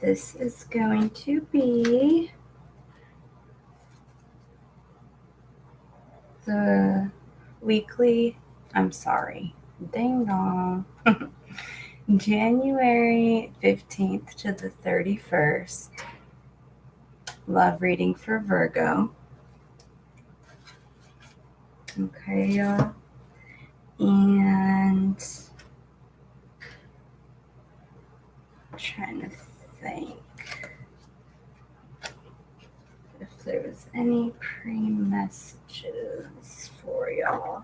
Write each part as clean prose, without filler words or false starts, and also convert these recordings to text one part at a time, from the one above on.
This is going to be the weekly, I'm sorry, ding dong, January 15th to the 31st, love reading for Virgo. Okay, y'all. And I'm trying to think if there was any pre-messages for y'all.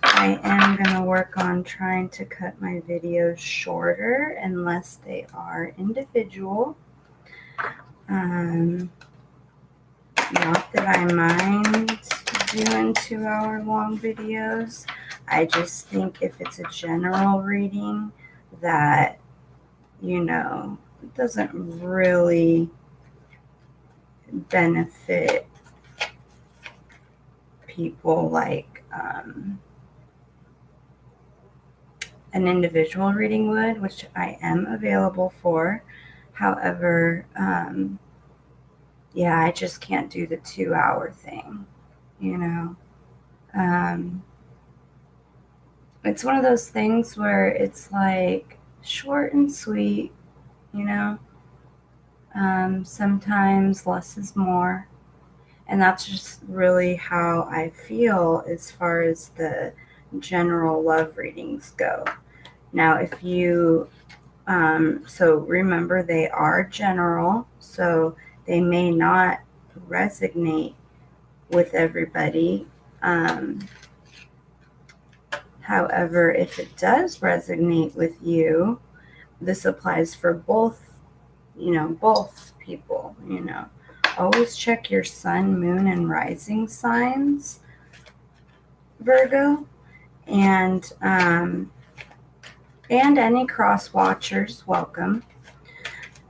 I am going to work on trying to cut my videos shorter unless they are individual. Not that I mind doing 2-hour-long videos. I just think if it's a general reading that, you know, doesn't really benefit people like an individual reading would, which I am available for. However, yeah, I just can't do the 2-hour thing, you know. It's one of those things where it's like short and sweet, you know. Sometimes less is more. And that's just really how I feel as far as the general love readings go. Now, if you, so remember they are general, so they may not resonate with everybody. However, if it does resonate with you, this applies for both, both people, Always check your sun, moon, and rising signs, Virgo, and any cross watchers, welcome.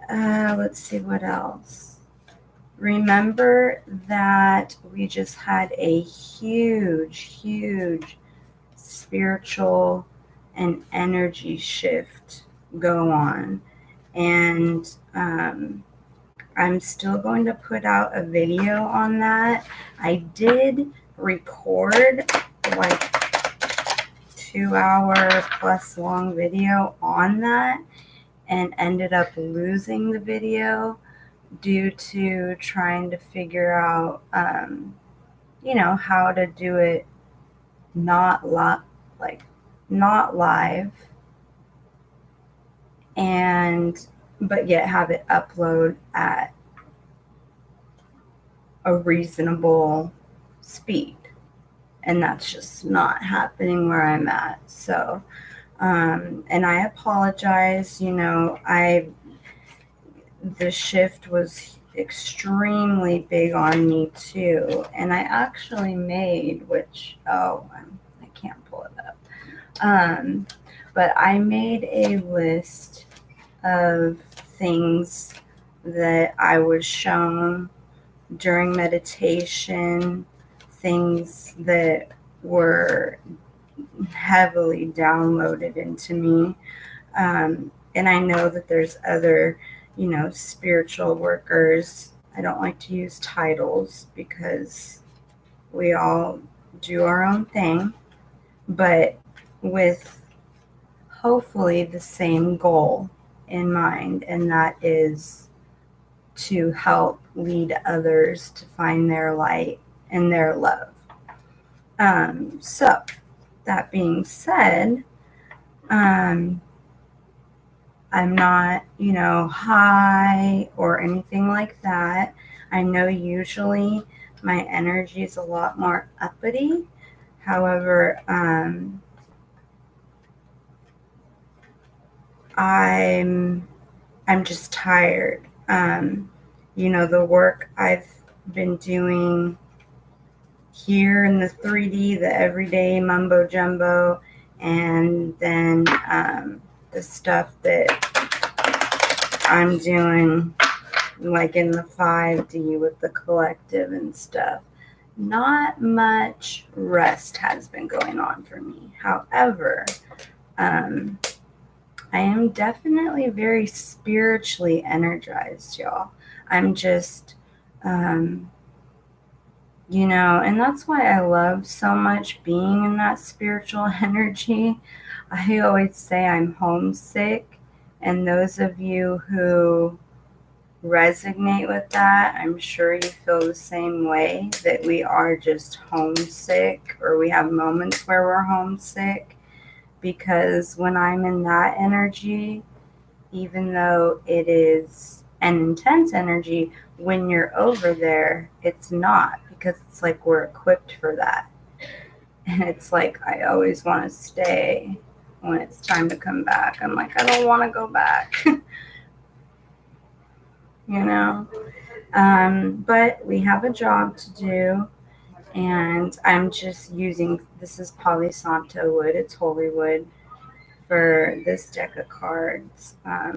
Let's see what else. Remember that we just had a huge spiritual and energy shift go on, and I'm still going to put out a video on that. I did record like 2-hour plus long video on that and ended up losing the video due to trying to figure out, how to do it not live, but yet have it upload at a reasonable speed. And that's just not happening where I'm at. So, and I apologize, the shift was extremely big on me too. And I actually made, I can't pull it up. But I made a list of things that I was shown during meditation, things that were heavily downloaded into me. And I know that there's other, spiritual workers. I don't like to use titles because we all do our own thing, but with hopefully the same goal in mind, and that is to help lead others to find their light and their love. So that being said, I'm not, high or anything like that. I know usually my energy is a lot more uppity. However, I'm just tired. The work I've been doing here in the 3D, the everyday mumbo jumbo, and then the stuff that I'm doing like in the 5D with the collective and stuff. Not much rest has been going on for me. However, I am definitely very spiritually energized, y'all. I'm just, you know, and that's why I love so much being in that spiritual energy. I always say I'm homesick, and those of you who resonate with that, I'm sure you feel the same way, that we are just homesick, or we have moments where we're homesick. Because when I'm in that energy, even though it is an intense energy, when you're over there, it's not, because it's like we're equipped for that. And it's like I always want to stay when it's time to come back. I'm like, I don't want to go back, you know? But we have a job to do, and I'm just using, this is Palo Santo wood, it's holy wood, for this deck of cards,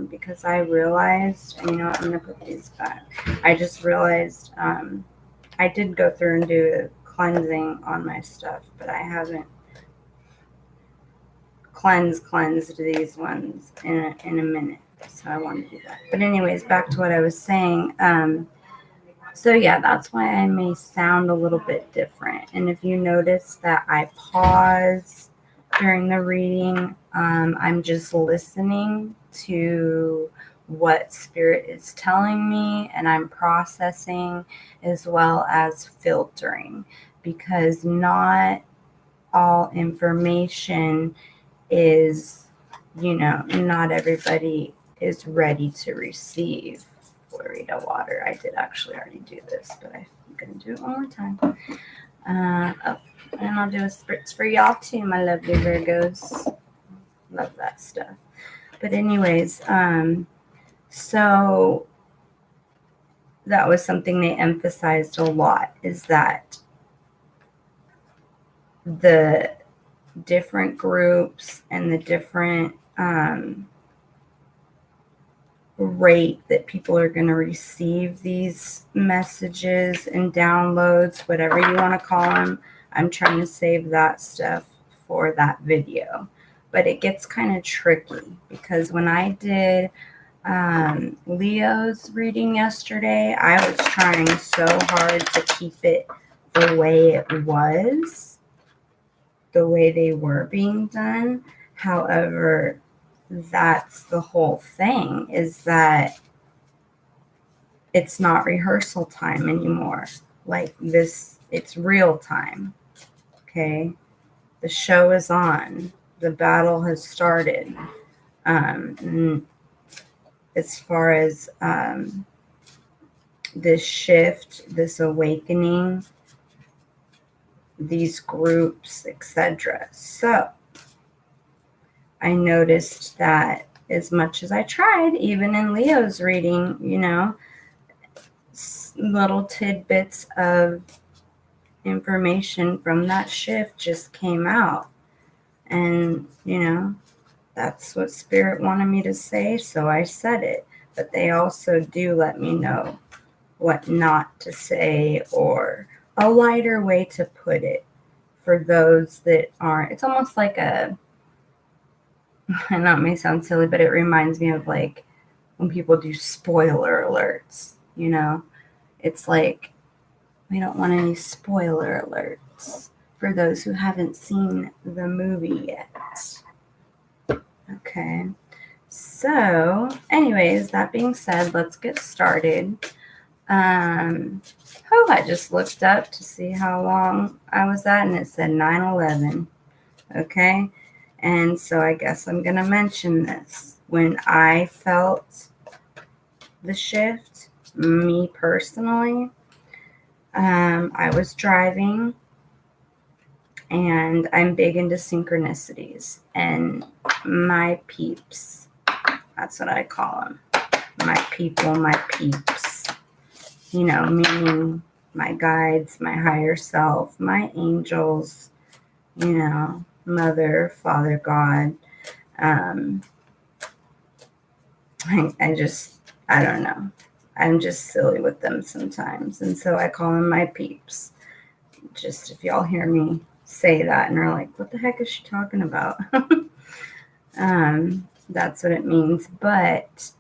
because I realized, and you know what, I'm going to put these back. I just realized I did go through and do a cleansing on my stuff, but I haven't cleansed these ones in a minute. So I want to do that. But anyways, back to what I was saying. So yeah, that's why I may sound a little bit different. And if you notice that I pause during the reading, I'm just listening to what Spirit is telling me, and I'm processing as well as filtering, because not all information is, you know, not everybody is ready to receive Florida water. I did actually already do this, but I'm going to do it one more time. Oh, and I'll do a spritz for y'all too, my lovely Virgos. Love that stuff. But anyways, so that was something they emphasized a lot, is that the different groups and the different rate that people are going to receive these messages and downloads, whatever you want to call them. I'm trying to save that stuff for that video. But it gets kind of tricky, because when I did Leo's reading yesterday, I was trying so hard to keep it the way it was, the way they were being done. However, that's the whole thing, is that it's not rehearsal time anymore. Like this, it's real time. Okay. The show is on. The battle has started. As far as this shift, this awakening, these groups, etc. So I noticed that as much as I tried, even in Leo's reading, you know, little tidbits of information from that shift just came out. And, you know, that's what Spirit wanted me to say, so I said it. But they also do let me know what not to say, or a lighter way to put it for those that aren't. It's almost like a, I know it may sound silly, but it reminds me of like when people do spoiler alerts, you know? It's like, we don't want any spoiler alerts for those who haven't seen the movie yet. Okay. So, anyways, that being said, let's get started. I just looked up to see how long I was at, and it said 9:11. Okay. And so I guess I'm going to mention this. When I felt the shift, me personally, I was driving, and I'm big into synchronicities, and my peeps, that's what I call them, my people, my peeps, you know, meaning my guides, my higher self, my angels, you know, Mother, Father, God. I don't know. I'm just silly with them sometimes. And so I call them my peeps. Just if y'all hear me say that and are like, what the heck is she talking about? That's what it means. But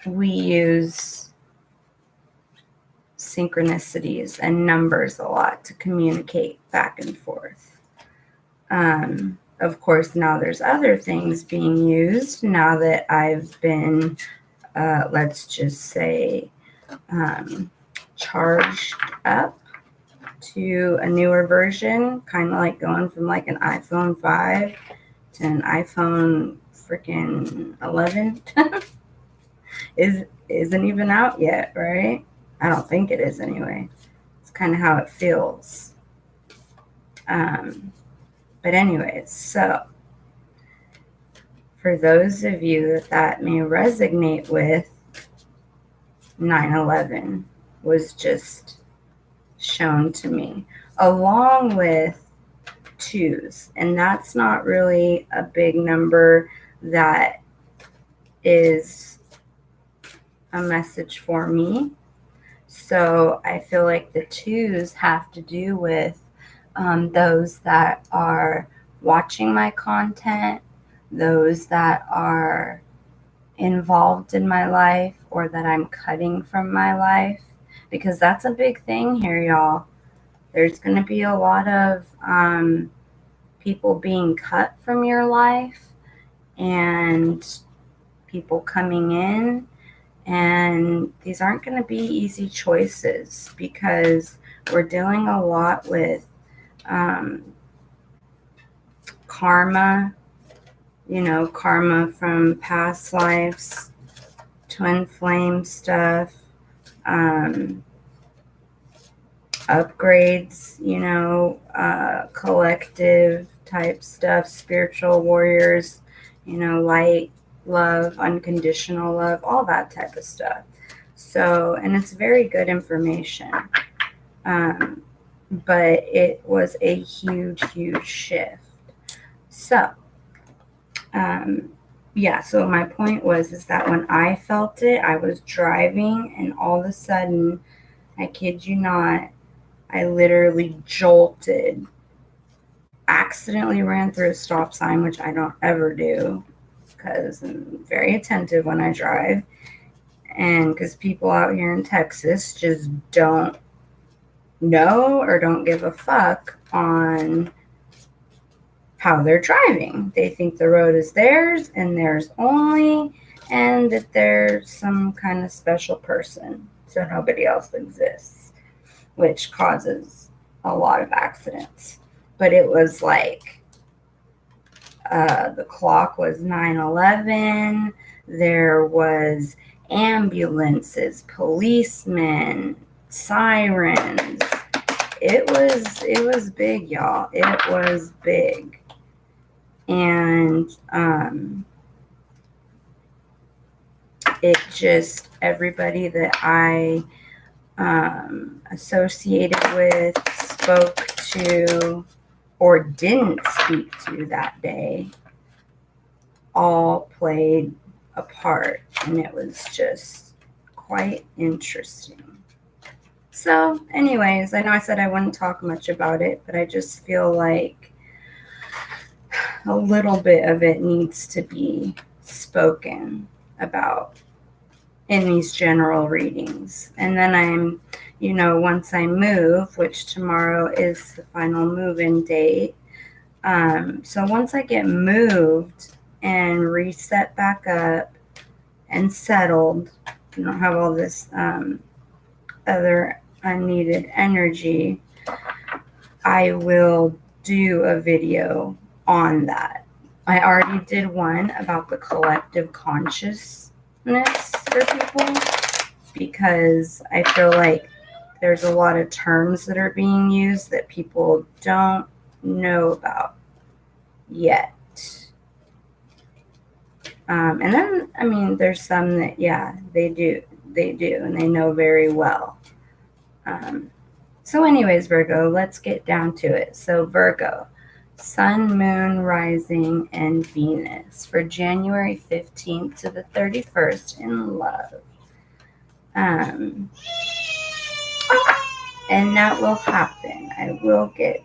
we use synchronicities and numbers a lot to communicate back and forth. Of course, now there's other things being used now that I've been, let's just say, charged up to a newer version, kind of like going from like an iPhone 5 to an iPhone freaking 11. Isn't even out yet, right? I don't think it is anyway. It's kind of how it feels. But anyways, so for those of you that may resonate with, 9/11 was just shown to me, along with twos. And that's not really a big number that is a message for me. So I feel like the twos have to do with those that are watching my content, those that are involved in my life, or that I'm cutting from my life, because that's a big thing here, y'all. There's going to be a lot of people being cut from your life and people coming in, and these aren't going to be easy choices because we're dealing a lot with karma, karma from past lives, twin flame stuff, upgrades, collective type stuff, spiritual warriors, light, love, unconditional love, all that type of stuff. So, and it's very good information. But it was a huge, huge shift. So, so my point is that when I felt it, I was driving and all of a sudden, I kid you not, I literally jolted, accidentally ran through a stop sign, which I don't ever do because I'm very attentive when I drive. And because people out here in Texas just don't know or don't give a fuck on how they're driving. They think the road is theirs and theirs only, and that they're some kind of special person, so nobody else exists, which causes a lot of accidents. But it was like the clock was 9/11. There was ambulances, policemen, sirens. It was big, y'all. It was big. And it just, everybody that I associated with, spoke to, or didn't speak to that day, all played a part. And it was just quite interesting. So anyways, I know I said I wouldn't talk much about it, but I just feel like a little bit of it needs to be spoken about in these general readings. And then I'm, once I move, which tomorrow is the final move-in date. So once I get moved and reset back up and settled, I don't have all this other unneeded energy, I will do a video on that. I already did one about the collective consciousness for people, because I feel like there's a lot of terms that are being used that people don't know about yet. And then, there's some that, they do, and they know very well. So anyways, Virgo, let's get down to it. So Virgo, Sun, Moon, Rising, and Venus for January 15th to the 31st in love. And that will happen. I will get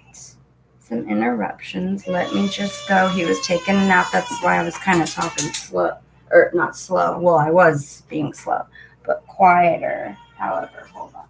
some interruptions. Let me just go. He was taking a nap. That's why I was kind of talking slow. Or not slow. Well, I was being slow, but quieter. However, hold on.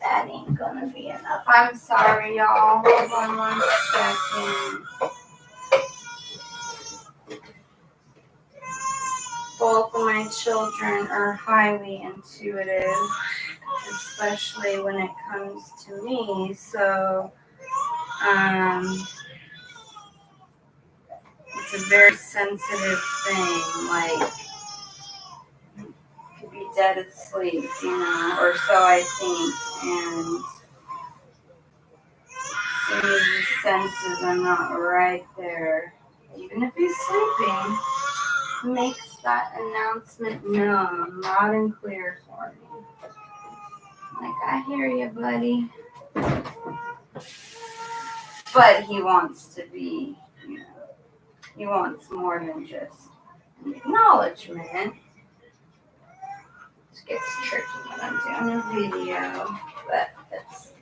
That ain't gonna be enough. I'm sorry, y'all. Hold on 1 second. Both of my children are highly intuitive, especially when it comes to me. So, it's a very sensitive thing. Like, could be dead asleep, or so I think. And as soon as he senses I'm not right there, even if he's sleeping, makes that announcement known loud and clear for me. Like, I hear you, buddy. But he wants to be, he wants more than just an acknowledgement. It gets tricky when I'm doing a video, but it's.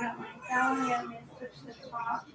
Let me switch the top.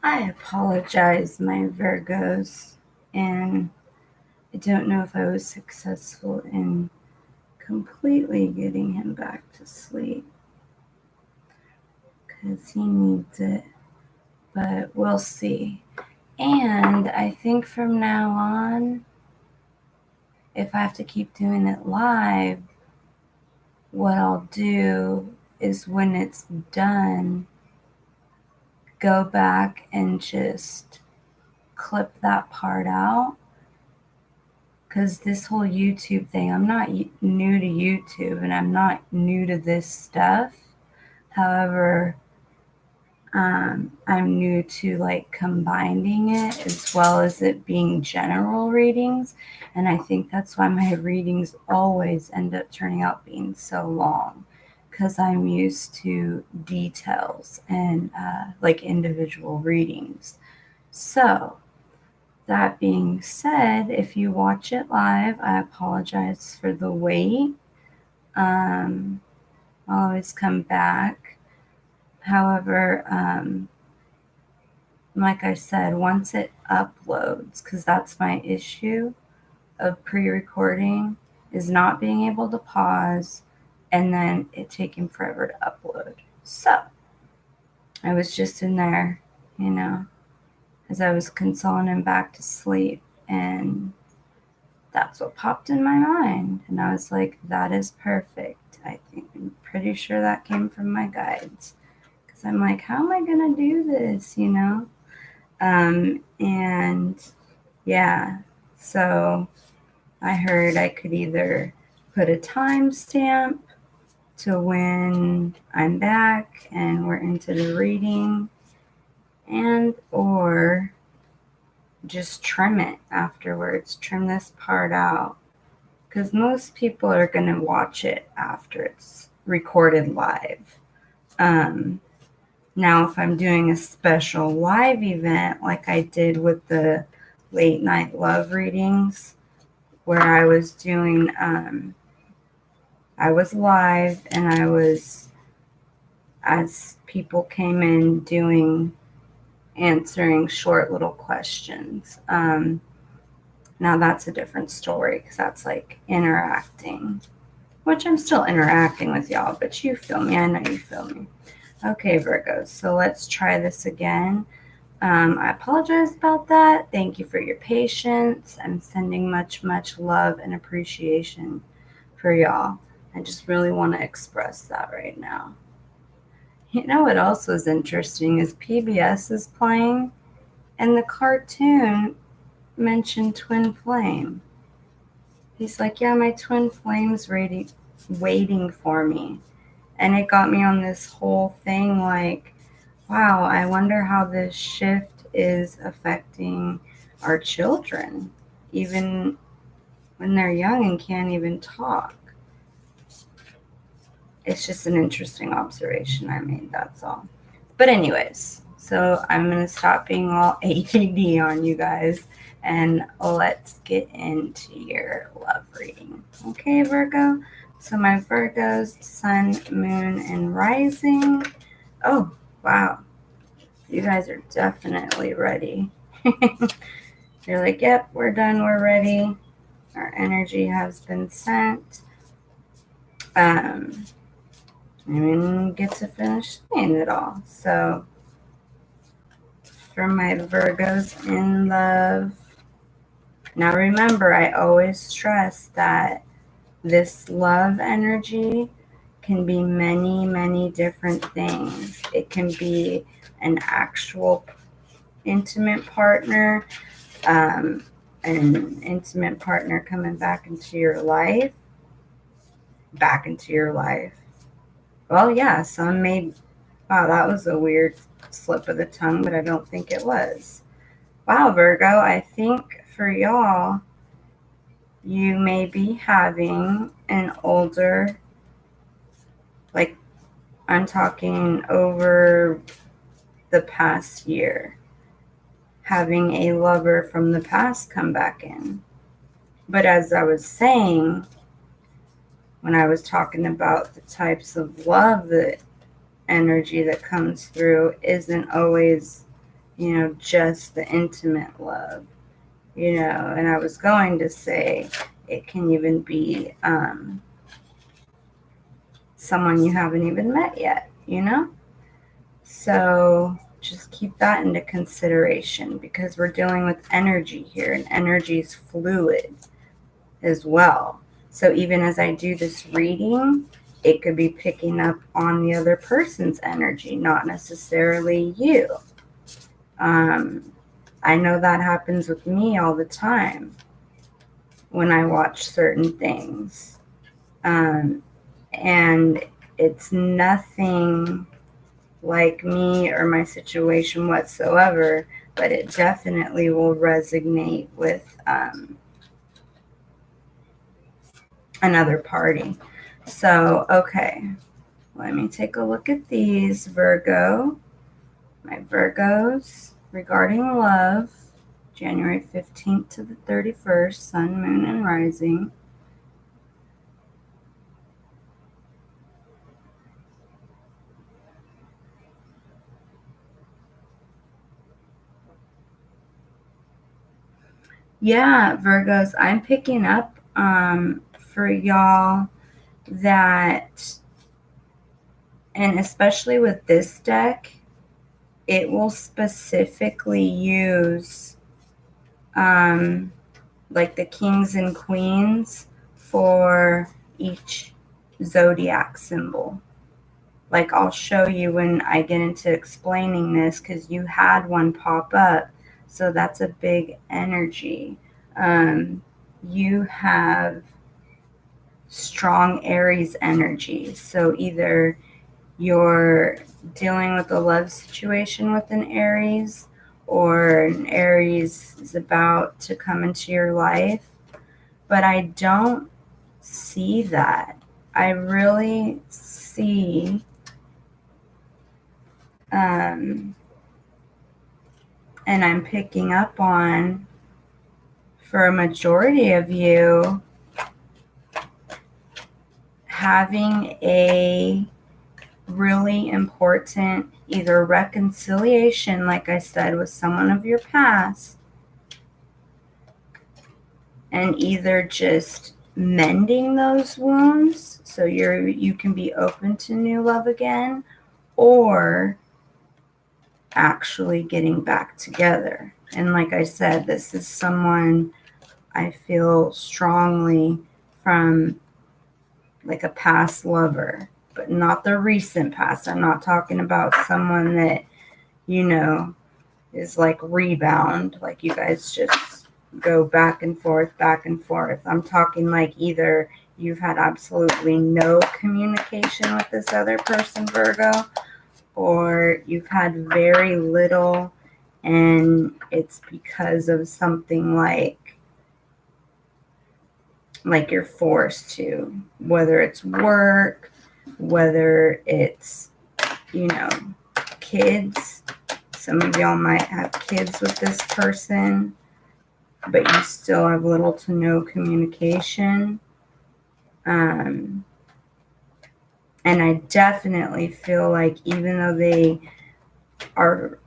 I apologize, my Virgos, and I don't know if I was successful in completely getting him back to sleep because he needs it, but we'll see. And I think from now on, if I have to keep doing it live, what I'll do is when it's done, go back and just clip that part out. Because this whole YouTube thing, I'm not new to YouTube and I'm not new to this stuff. However, I'm new to like combining it as well as it being general readings. And I think that's why my readings always end up turning out being so long, because I'm used to details and like individual readings. So that being said, if you watch it live, I apologize for the wait. I'll always come back. However, like I said, once it uploads, because that's my issue of pre-recording, is not being able to pause and then it taking forever to upload. So I was just in there, as I was consoling him back to sleep, and that's what popped in my mind. And I was like, that is perfect. I'm pretty sure that came from my guides. Because I'm like, how am I going to do this, And yeah, so I heard I could either put a timestamp to when I'm back and we're into the reading, and or just trim it afterwards, trim this part out, because most people are going to watch it after it's recorded live. Now, if I'm doing a special live event like I did with the late night love readings, where I was doing, I was live and I was, as people came in, answering short little questions. Now that's a different story because that's like interacting, which I'm still interacting with y'all, but you feel me. I know you feel me. Okay, Virgos, so let's try this again. I apologize about that. Thank you for your patience. I'm sending much, much love and appreciation for y'all. I just really want to express that right now. You know what else was interesting is PBS is playing, and the cartoon mentioned twin flame. He's like, yeah, my twin flame's waiting for me. And it got me on this whole thing like, wow, I wonder how this shift is affecting our children, even when they're young and can't even talk. It's just an interesting observation I made, that's all. But anyways, so I'm going to stop being all ADD on you guys, and let's get into your love reading. Okay, Virgo? So my Virgos, sun, moon, and rising. Oh, wow. You guys are definitely ready. You're like, yep, we're done, we're ready. Our energy has been sent. I didn't get to finish saying it all. So, for my Virgos in love. Now remember, I always stress that this love energy can be many, many different things. It can be an actual intimate partner, an intimate partner coming back into your life. Well, yeah, some may, wow, that was a weird slip of the tongue, but I don't think it was. Wow, Virgo, I think for y'all, you may be having an older, like I'm talking over the past year, having a lover from the past come back in. But as I was saying, when I was talking about the types of love, the energy that comes through isn't always you know, just the intimate love, you know, and I was going to say it can even be someone you haven't even met yet, you know? So just keep that into consideration because we're dealing with energy here, and energy is fluid as well. So even as I do this reading, it could be picking up on the other person's energy, not necessarily you. I know that happens with me all the time when I watch certain things. And it's nothing like me or my situation whatsoever, but it definitely will resonate with another party. So, okay, let me take a look at these, Virgo. My Virgos regarding love, January 15th to the 31st, Sun, Moon, and Rising. Yeah, Virgos, I'm picking up for y'all that, and especially with this deck, it will specifically use like the kings and queens for each zodiac symbol. Like I'll show you when I get into explaining this because you had one pop up. So that's a big energy. You have strong Aries energy. So either you're dealing with a love situation with an Aries, or an Aries is about to come into your life. But I don't see that. I really see and I'm picking up on, for a majority of you, having a really important either reconciliation, like I said, with someone of your past, and either just mending those wounds so you can be open to new love again, or actually getting back together. And like I said, this is someone I feel strongly from, like a past lover, but not the recent past. I'm not talking about someone that, you know, is like rebound, like you guys just go back and forth, back and forth. I'm talking like either you've had absolutely no communication with this other person, Virgo, or you've had very little, and it's because of something like you're forced to, whether it's work, whether it's, you know, kids. Some of y'all might have kids with this person, but you still have little to no communication. And I definitely feel like even though they are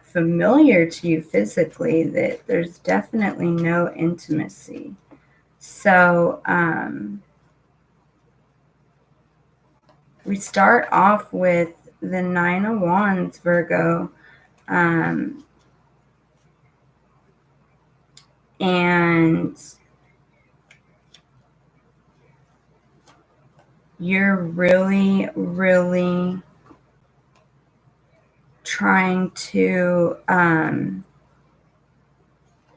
familiar to you physically, that there's definitely no intimacy. So we start off with the Nine of Wands, Virgo. And you're really, really trying to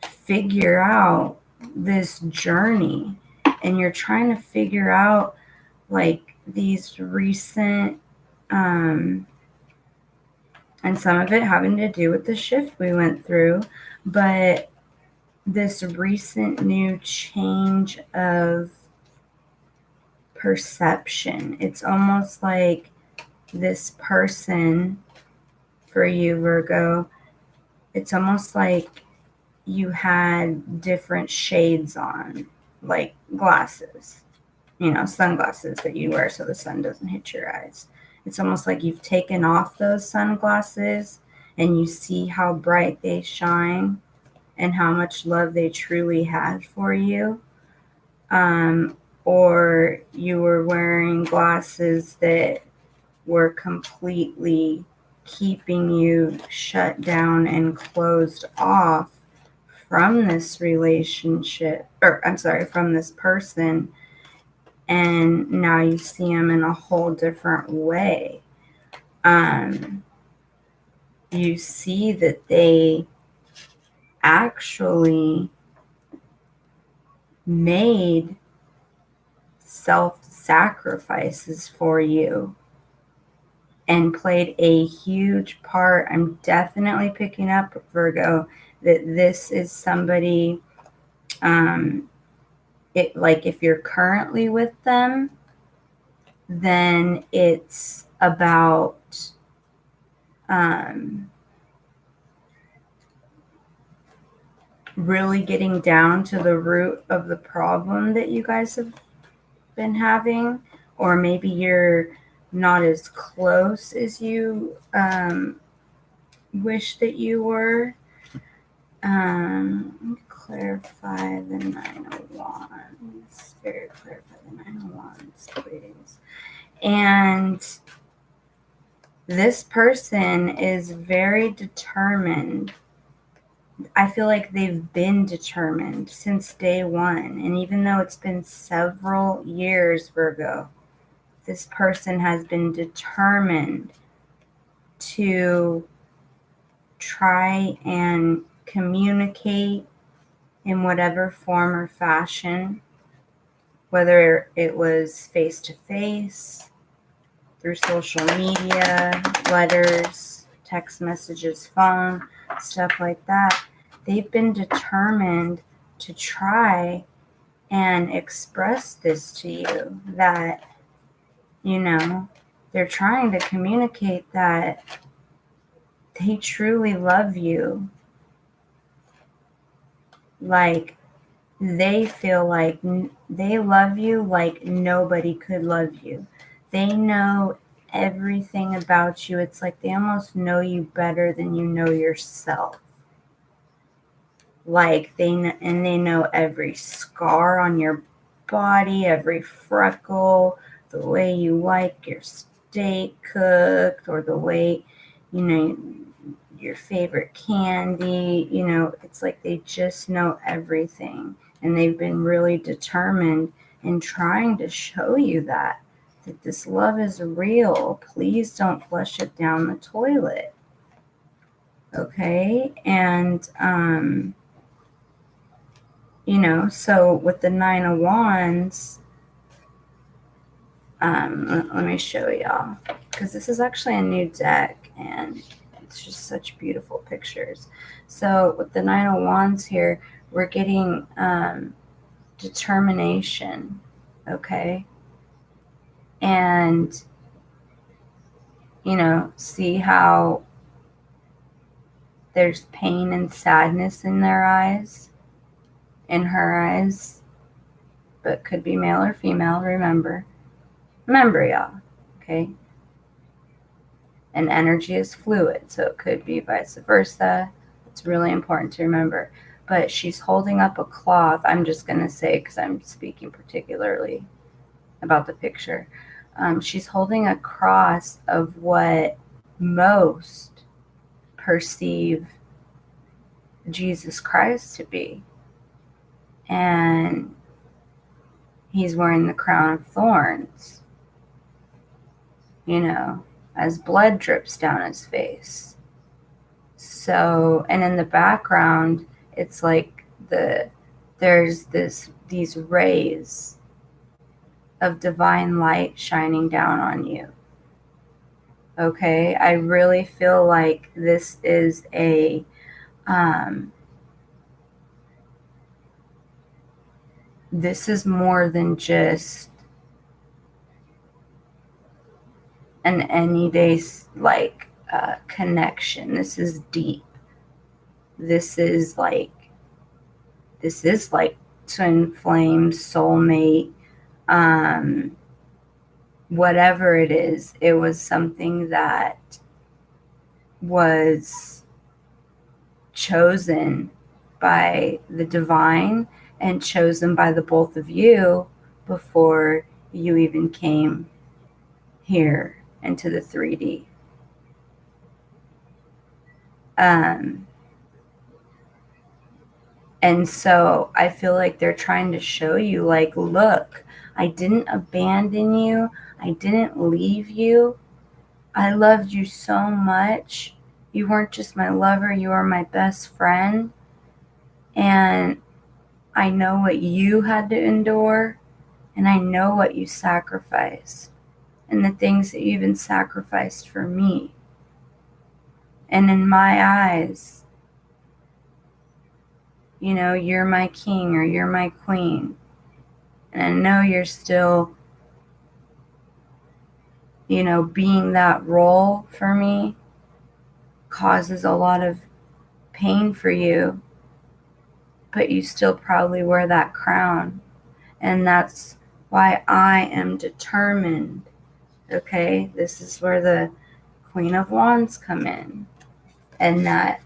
figure out this journey, and you're trying to figure out like these recent and some of it having to do with the shift we went through, but this recent new change of perception. It's almost like this person, for you, Virgo, it's almost like you had different shades on, like glasses, you know, sunglasses that you wear so the sun doesn't hit your eyes. It's almost like you've taken off those sunglasses and you see how bright they shine and how much love they truly had for you. Or you were wearing glasses that were completely keeping you shut down and closed off from this relationship, or I'm sorry, from this person, and now you see them in a whole different way. You see that they actually made self-sacrifices for you and played a huge part. I'm definitely picking up, Virgo, that this is somebody, like if you're currently with them, then it's about really getting down to the root of the problem that you guys have been having, or maybe you're not as close as you wish that you were. Let me clarify the Nine of Wands. Spirit, clarify the Nine of Wands, please. And this person is very determined. I feel like they've been determined since day one. And even though it's been several years, Virgo, this person has been determined to try and communicate in whatever form or fashion, whether it was face-to-face, through social media, letters, text messages, phone, stuff like that. They've been determined to try and express this to you, that, they're trying to communicate that they truly love you. Like, they feel like they love you like nobody could love you. They know everything about you. It's like they almost know you better than you know yourself. Like they know every scar on your body, every freckle, the way you like your steak cooked, or the way, your favorite candy. It's like they just know everything, and they've been really determined in trying to show you that this love is real. Please don't flush it down the toilet. Okay? And so with the Nine of Wands, let me show y'all, because this is actually a new deck and it's just such beautiful pictures. So with the Nine of Wands here, we're getting determination, okay? And, see how there's pain and sadness in their eyes, in her eyes, but could be male or female, remember, y'all, okay? And energy is fluid, so it could be vice versa. It's really important to remember. But she's holding up a cloth. I'm just going to say, because I'm speaking particularly about the picture. She's holding a cross of what most perceive Jesus Christ to be. And he's wearing the crown of thorns, as blood drips down his face. So, and in the background, it's like there's these rays of divine light shining down on you. Okay, I really feel like this is this is more than just an any day connection. This is deep. This is like twin flame, soulmate, whatever it is. It was something that was chosen by the divine and chosen by the both of you before you even came here into the 3D. And so I feel like they're trying to show you, like, look, I didn't abandon you. I didn't leave you. I loved you so much. You weren't just my lover, you were my best friend. And I know what you had to endure, and I know what you sacrificed, and the things that you even sacrificed for me. And in my eyes, you know, you're my king or you're my queen. And I know you're still, you know, being that role for me causes a lot of pain for you, but you still probably wear that crown. And that's why I am determined. Okay, this is where the Queen of Wands come in, and that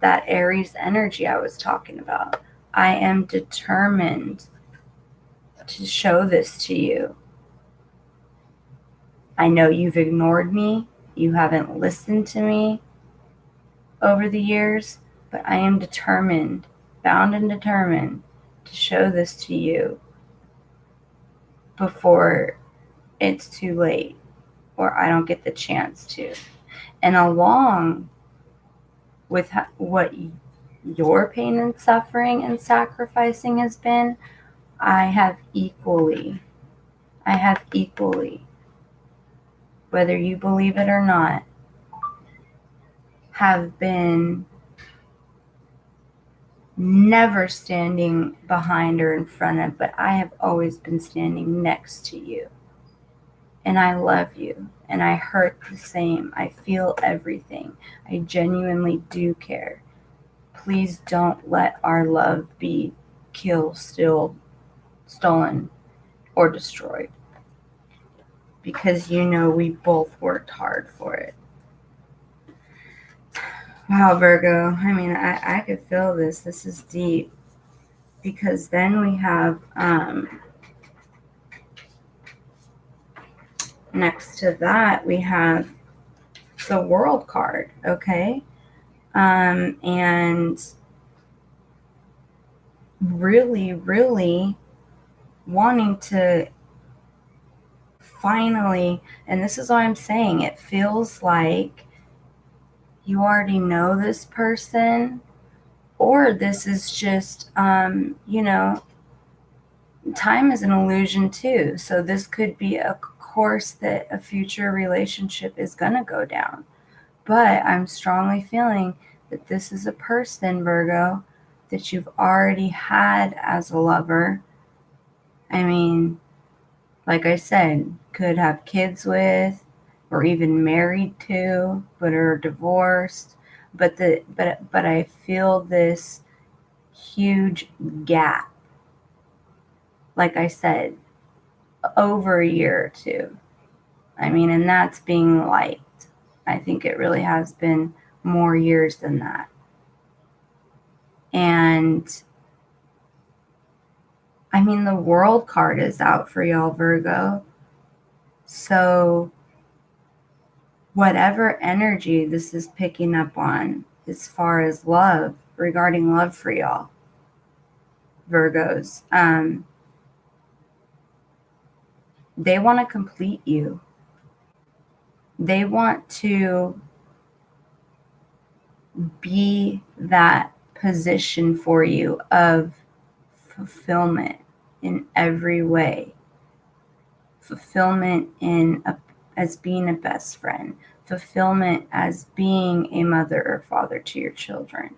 that Aries energy I was talking about. I am determined to show this to you. I know you've ignored me. You haven't listened to me over the years, but I am determined, bound and determined, to show this to you before it's too late or I don't get the chance to. And along with what your pain and suffering and sacrificing has been, I have equally, whether you believe it or not, have been never standing behind or in front of, but I have always been standing next to you. And I love you, and I hurt the same. I feel everything. I genuinely do care. Please don't let our love be killed, still, stolen, or destroyed. Because you know we both worked hard for it. Wow, Virgo. I mean, I could feel this. This is deep. Because then we have, next to that, we have the World card, okay? And really, really wanting to finally, and this is what I'm saying, it feels like you already know this person, or this is just, you know, time is an illusion too. So this could be a course that a future relationship is going to go down. But I'm strongly feeling that this is a person, Virgo, that you've already had as a lover. I mean, like I said, could have kids with, or even married to, but are divorced. But I feel this huge gap. Like I said, over a year or two. I mean, and that's being light. I think it really has been more years than that. And I mean, the World card is out for y'all, Virgo. So whatever energy this is picking up on as far as love, regarding love for y'all, Virgos, they want to complete you. They want to be that position for you of fulfillment in every way. Fulfillment as being a best friend. Fulfillment as being a mother or father to your children.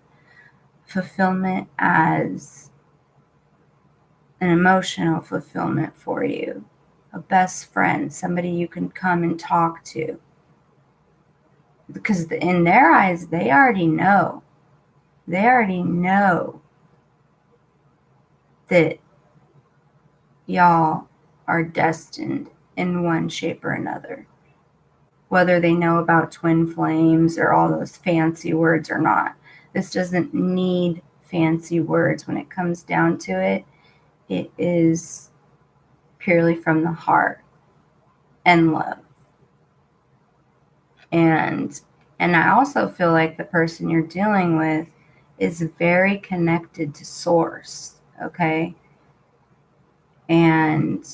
Fulfillment as an emotional fulfillment for you. A best friend, somebody you can come and talk to. Because in their eyes, they already know. They already know that y'all are destined in one shape or another. whether they know about twin flames or all those fancy words or not. This doesn't need fancy words. When it comes down to it, it is purely from the heart and love. And I also feel like the person you're dealing with is very connected to source, okay? And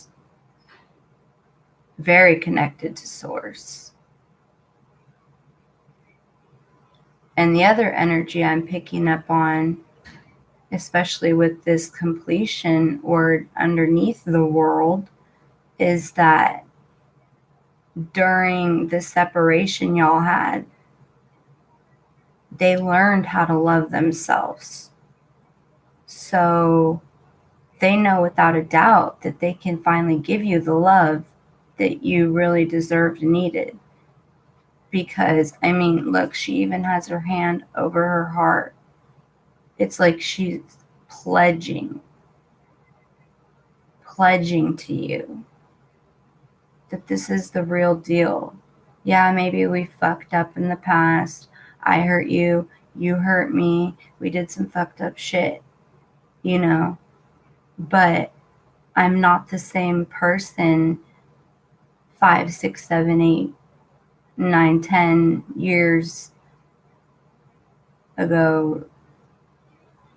very connected to source. And the other energy I'm picking up on, especially with this completion or underneath the world, is that during the separation y'all had, they learned how to love themselves. So they know without a doubt that they can finally give you the love that you really deserved and needed. Because, I mean, look, she even has her hand over her heart. It's like she's pledging to you that this is the real deal. Yeah, maybe we fucked up in the past. I hurt you. You hurt me. We did some fucked up shit, you know. But I'm not the same person 5, 6, 7, 8, 9, 10 years ago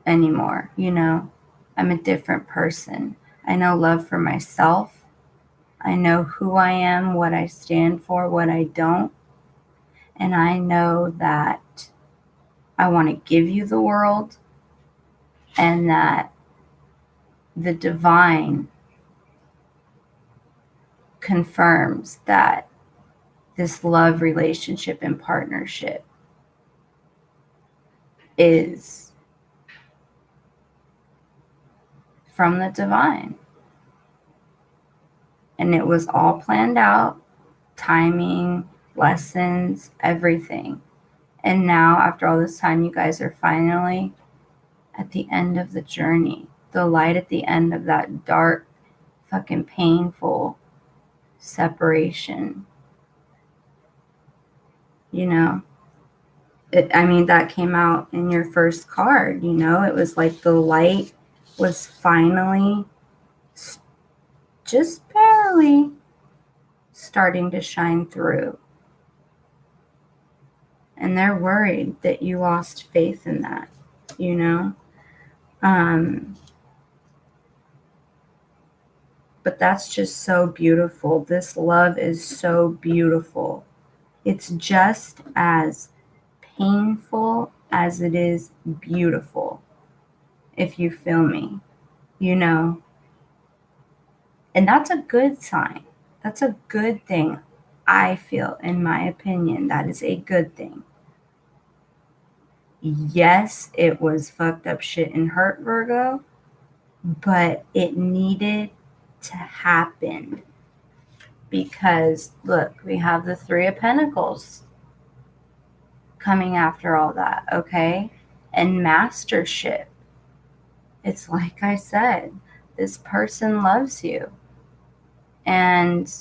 anymore, you know. I'm a different person. I know love for myself. I know who I am, what I stand for, what I don't. And I know that I want to give you the world, and that the divine confirms that this love, relationship, and partnership is from the divine. And it was all planned out, timing, lessons, everything. And now, after all this time, you guys are finally at the end of the journey. The light at the end of that dark, fucking painful separation. You know? That came out in your first card, you know? It was like the light was finally just barely starting to shine through. And they're worried that you lost faith in that, you know? But that's just so beautiful. This love is so beautiful. It's just as painful as it is beautiful, if you feel me, you know? And that's a good sign. That's a good thing. I feel, in my opinion, that is a good thing. Yes, it was fucked up shit and hurt, Virgo, but it needed to happen. Because, look, we have the Three of Pentacles coming after all that, okay? And mastership. It's like I said, this person loves you. And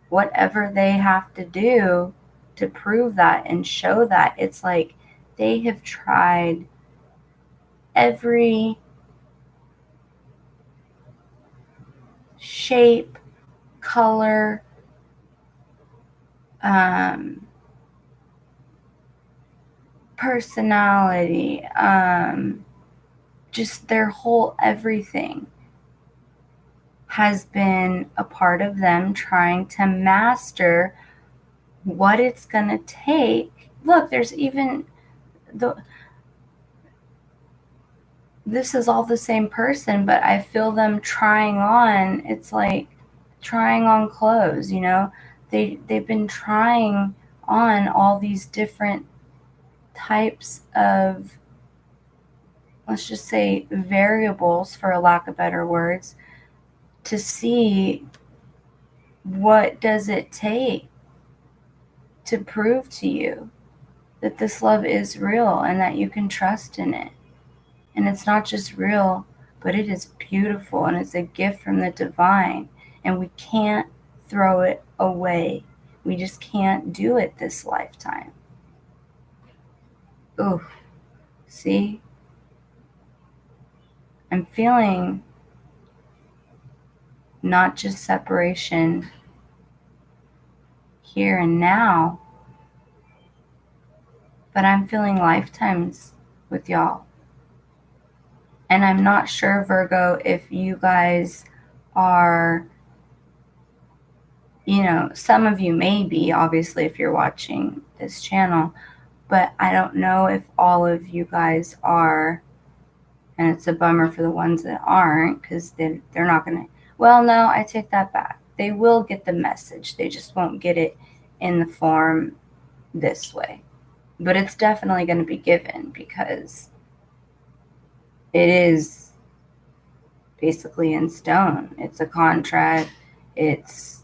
whatever they have to do to prove that and show that, it's like they have tried every shape, color, personality, just their whole everything has been a part of them trying to master what it's going to take. Look, there's even this is all the same person, but I feel them trying on. It's like trying on clothes, you know? They've been trying on all these different types of, let's just say, variables, for a lack of better words, to see what does it take to prove to you that this love is real and that you can trust in it. And it's not just real, but it is beautiful, and it's a gift from the divine, and we can't throw it away. We just can't do it this lifetime. Ooh, see? I'm feeling not just separation here and now, but I'm feeling lifetimes with y'all. And I'm not sure, Virgo, if you guys are, you know, some of you may be, obviously, if you're watching this channel, but I don't know if all of you guys are, and it's a bummer for the ones that aren't, because they're not going to, well, no, I take that back. They will get the message. They just won't get it in the form this way. But it's definitely going to be given, because it is basically in stone. It's a contract. It's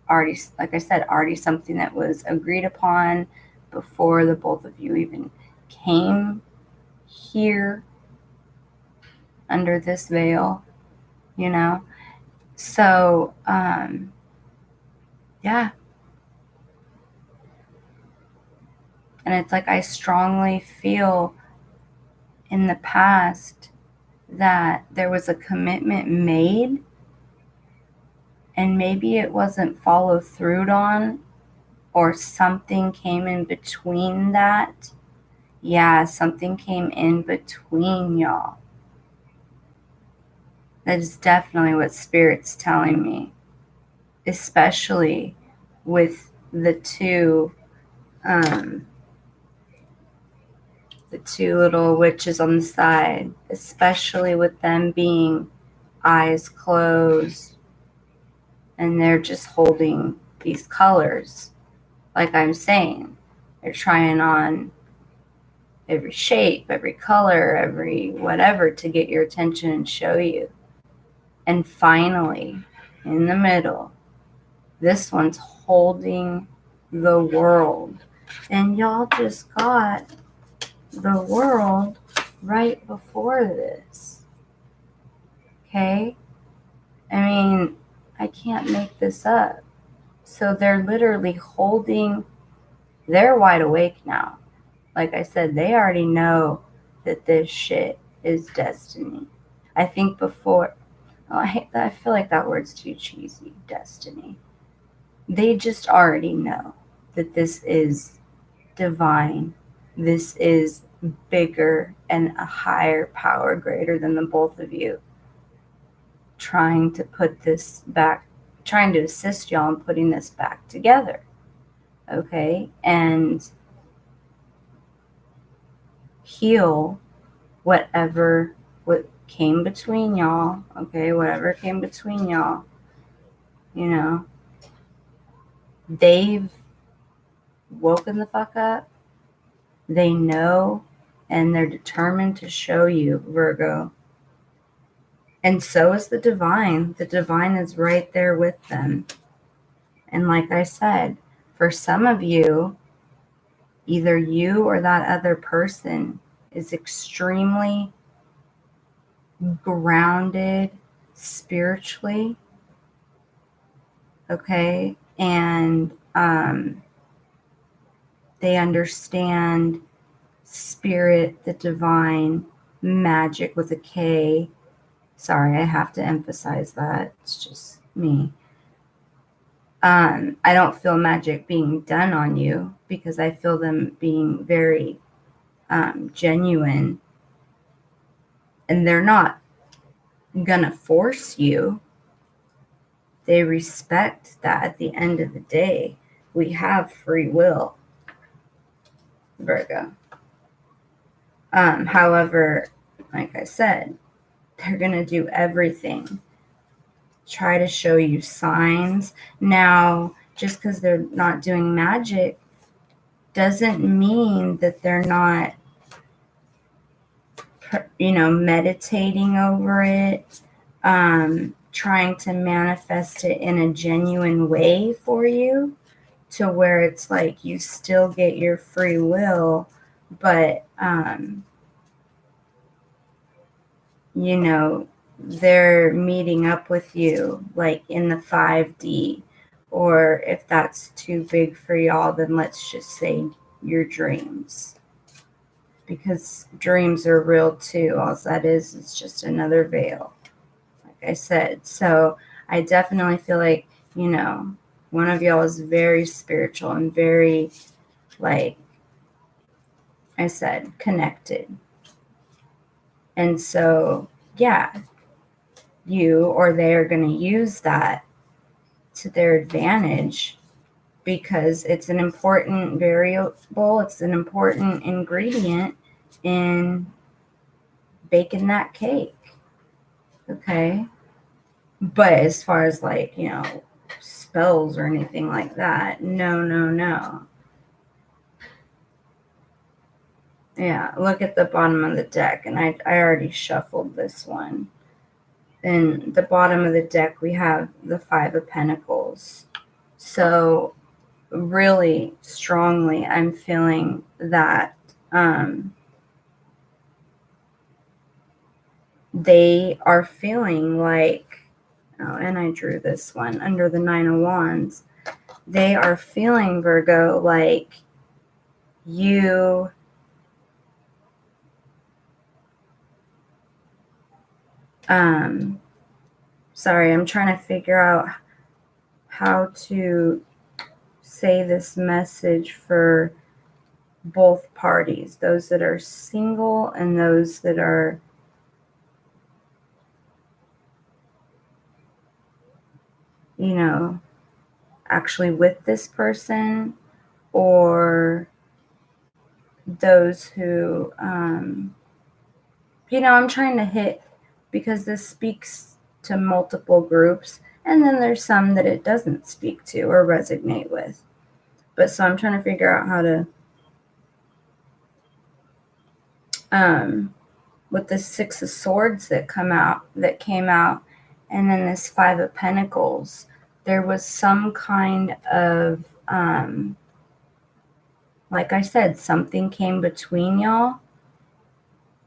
already, like I said, already something that was agreed upon before the both of you even came here under this veil, you know? So, yeah. And it's like I strongly feel in the past that there was a commitment made and maybe it wasn't followed through on, or something came in between that. Yeah, something came in between y'all. That is definitely what Spirit's telling me, especially with the two little witches on the side, especially with them being eyes closed and they're just holding these colors. Like I'm saying, they're trying on every shape, every color, every whatever to get your attention and show you. And finally, in the middle, this one's holding the world. And y'all just got the world right before this. Okay? I mean, I can't make this up. So they're literally holding, they're wide awake now. Like I said, they already know that this shit is destiny. I think before, oh, I feel like that word's too cheesy, destiny. They just already know that this is divine. This is bigger and a higher power greater than the both of you, trying to put this back, trying to assist y'all in putting this back together. Okay? And heal what came between y'all. Okay? Whatever came between y'all. You know, they've woken the fuck up. They know, and they're determined to show you, Virgo. And so is the divine. The divine is right there with them. And like I said, for some of you, either you or that other person is extremely grounded spiritually. Okay? And they understand spirit, the divine, magic with a K. Sorry, I have to emphasize that. It's just me. I don't feel magic being done on you, because I feel them being very genuine. And they're not gonna force you. They respect that at the end of the day. We have free will, Virgo. However, like I said, they're going to do everything. Try to show you signs. Now, just because they're not doing magic doesn't mean that they're not, meditating over it, trying to manifest it in a genuine way for you, to where it's like you still get your free will, but they're meeting up with you like in the 5D Or if that's too big for y'all, then let's just say your dreams. Because dreams are real too. All that is just another veil, like I said. So I definitely feel like, you know, one of y'all is very spiritual and very, like I said, connected. And so, yeah, you or they are going to use that to their advantage because it's an important variable, it's an important ingredient in baking that cake. Okay. But as far as like, you know, spells or anything like that, no, no, no. Yeah, look at the bottom of the deck, and I already shuffled this one. In the bottom of the deck, we have the Five of Pentacles. So really strongly, I'm feeling that they are feeling like, oh, and I drew this one under the Nine of Wands. They are feeling, Virgo, like you sorry, I'm trying to figure out how to say this message for both parties, those that are single and those that are, you know, actually with this person, or those who, you know, I'm trying to hit, because this speaks to multiple groups, and then there's some that it doesn't speak to or resonate with. But so I'm trying to figure out how to, with the Six of Swords that came out, and then this Five of Pentacles, there was some kind of, like I said, something came between y'all,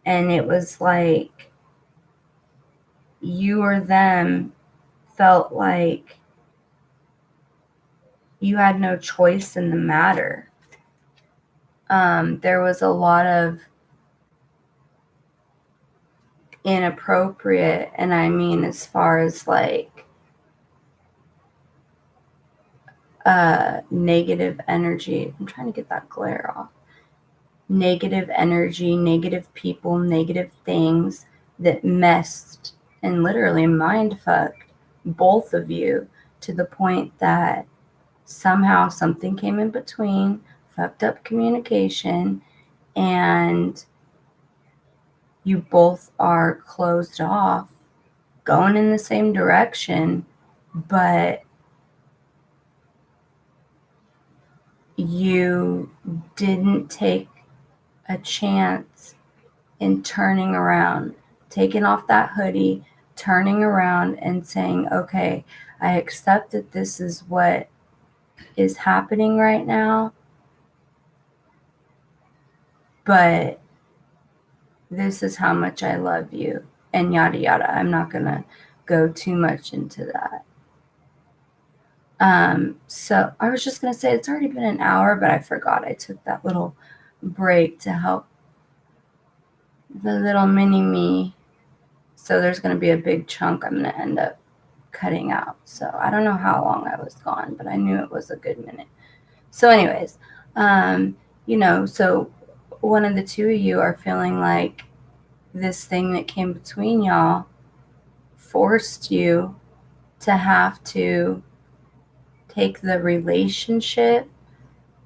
and it was like you or them felt like you had no choice in the matter. There was a lot of inappropriate, and I mean as far as like negative energy. I'm trying to get that glare off. Negative energy, negative people, negative things that messed and literally mind fucked both of you to the point that somehow something came in between, fucked up communication, and you both are closed off, going in the same direction, but you didn't take a chance in turning around, taking off that hoodie, turning around and saying, okay, I accept that this is what is happening right now, but this is how much I love you, and yada yada. I'm not going to go too much into that. So I was just going to say it's already been an hour, but I forgot I took that little break to help the little mini me. So there's going to be a big chunk I'm going to end up cutting out. So I don't know how long I was gone, but I knew it was a good minute. So anyways, you know, so one of the two of you are feeling like this thing that came between y'all forced you to have to take the relationship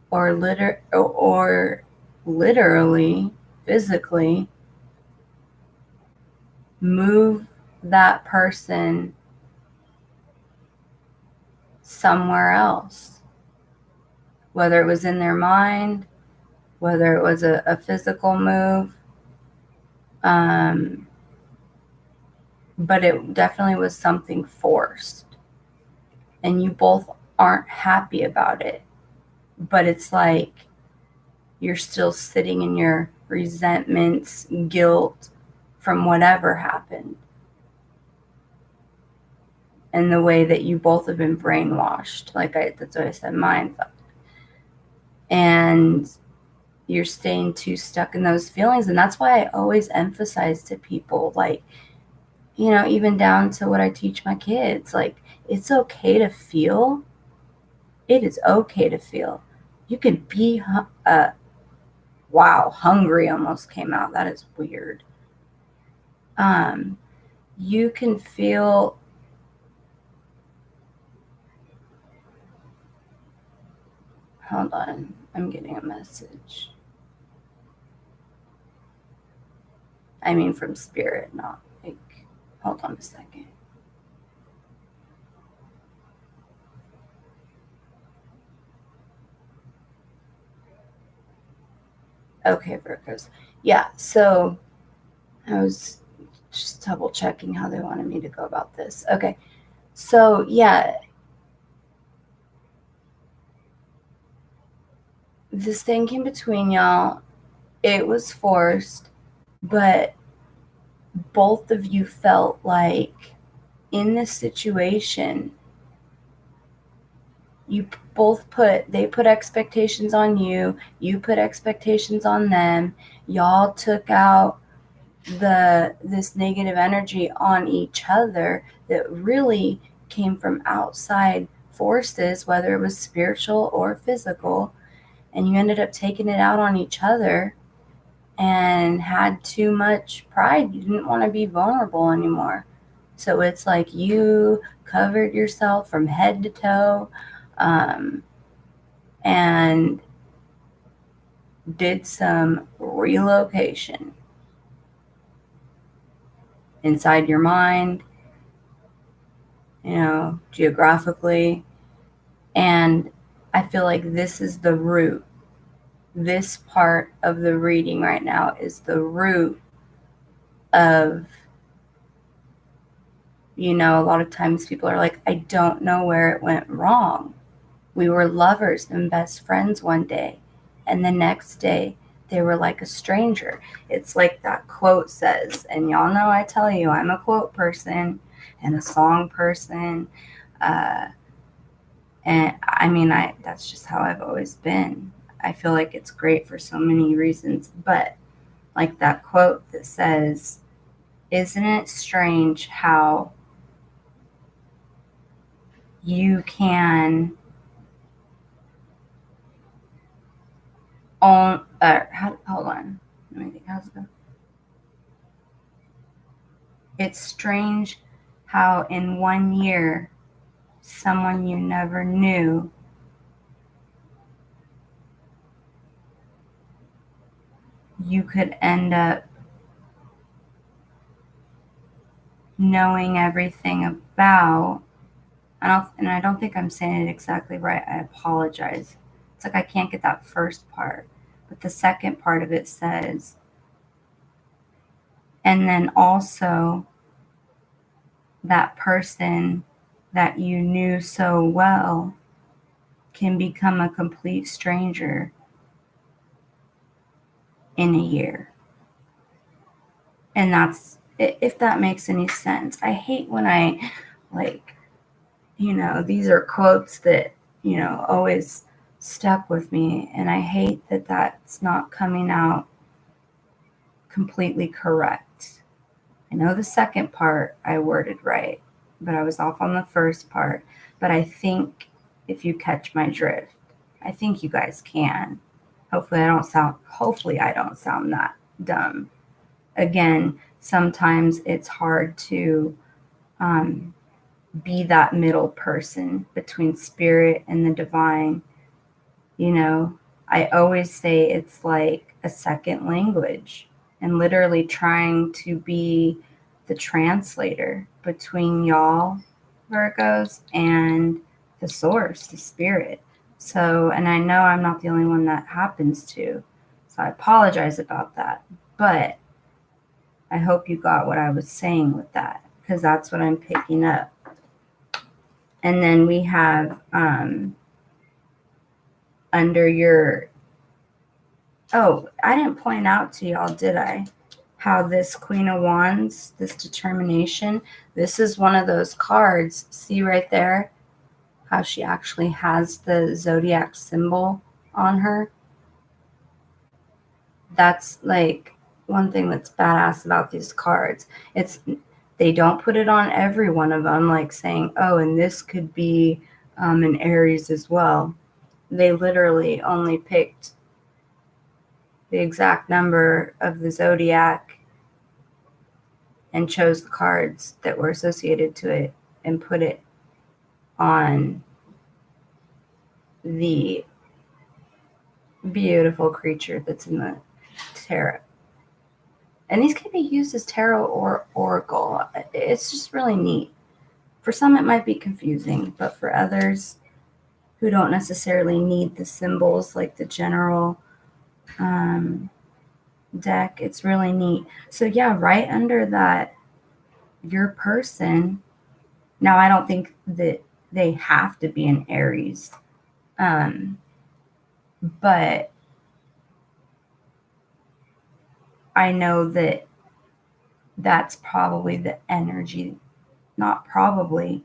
or literally, physically move that person somewhere else, whether it was in their mind, whether it was a physical move, but it definitely was something forced, and you both aren't happy about it, but it's like you're still sitting in your resentments, guilt from whatever happened. and the way that you both have been brainwashed. That's what I said, mind. And you're staying too stuck in those feelings. And that's why I always emphasize to people, like, even down to what I teach my kids, like, it's okay to feel. It is okay to feel. You can be, wow, hungry almost came out. That is weird. You can feel, hold on, I'm getting a message. I mean, from spirit, not like, hold on a second. Okay, Virgos. Yeah, so I was just double checking how they wanted me to go about this. Okay, so yeah, this thing came between y'all. It was forced, but both of you felt like in this situation, they put expectations on you, you put expectations on them, y'all took out this negative energy on each other that really came from outside forces, whether it was spiritual or physical, and you ended up taking it out on each other and had too much pride. You didn't want to be vulnerable anymore. So it's like you covered yourself from head to toe, and did some relocation inside your mind, geographically. And I feel like this is the root. This part of the reading right now is the root of, a lot of times people are like, I don't know where it went wrong. We were lovers and best friends one day, and the next day they were like a stranger. It's like that quote says, and y'all know I tell you I'm a quote person and a song person, and I mean, that's just how I've always been. I feel like it's great for so many reasons, but like that quote that says, isn't it strange how you can hold on. Let me think. How's it go? It's strange how in 1 year, someone you never knew you could end up knowing everything about. And I don't think I'm saying it exactly right. I apologize. It's like I can't get that first part. But the second part of it says, and then also that person that you knew so well can become a complete stranger in a year. And that's, if that makes any sense. I hate when I, like, these are quotes that, always stuck with me. And I hate that that's not coming out completely correct. I know the second part I worded right, but I was off on the first part. But I think if you catch my drift, I think you guys can. Hopefully I don't sound that dumb. Again, sometimes it's hard to be that middle person between spirit and the divine. I always say it's like a second language, and literally trying to be the translator between y'all, Virgos, and the source, the spirit. So, and I know I'm not the only one that happens to, so I apologize about that. But I hope you got what I was saying with that, because that's what I'm picking up. And then we have under your, I didn't point out to y'all, did I? how this Queen of Wands, this determination, this is one of those cards. See right there how she actually has the zodiac symbol on her? That's like one thing that's badass about these cards. They don't put it on every one of them, like saying, oh, and this could be an Aries as well. They literally only picked the exact number of the zodiac and chose the cards that were associated to it and put it on the beautiful creature that's in the tarot. And these can be used as tarot or oracle. It's just really neat. For some, it might be confusing, but for others who don't necessarily need the symbols like the general deck, it's really neat. So yeah, right under that, your person. Now, I don't think that they have to be an Aries, but I know that that's probably the energy, not probably,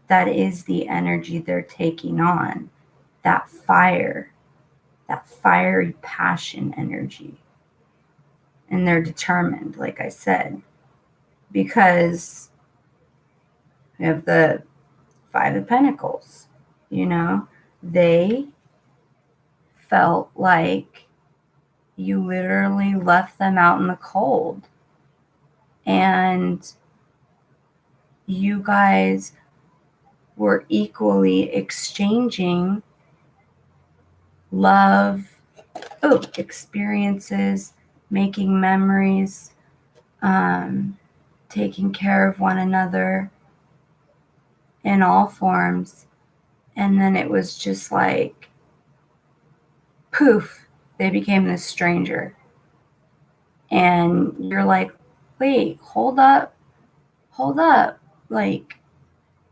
that is the energy they're taking on, that fire, that fiery passion energy. And they're determined, like I said, because we have the Five of Pentacles, they felt like you literally left them out in the cold. And you guys were equally exchanging love, experiences, making memories, taking care of one another in all forms. And then it was just like, poof, they became this stranger. And you're like, wait, hold up. Like,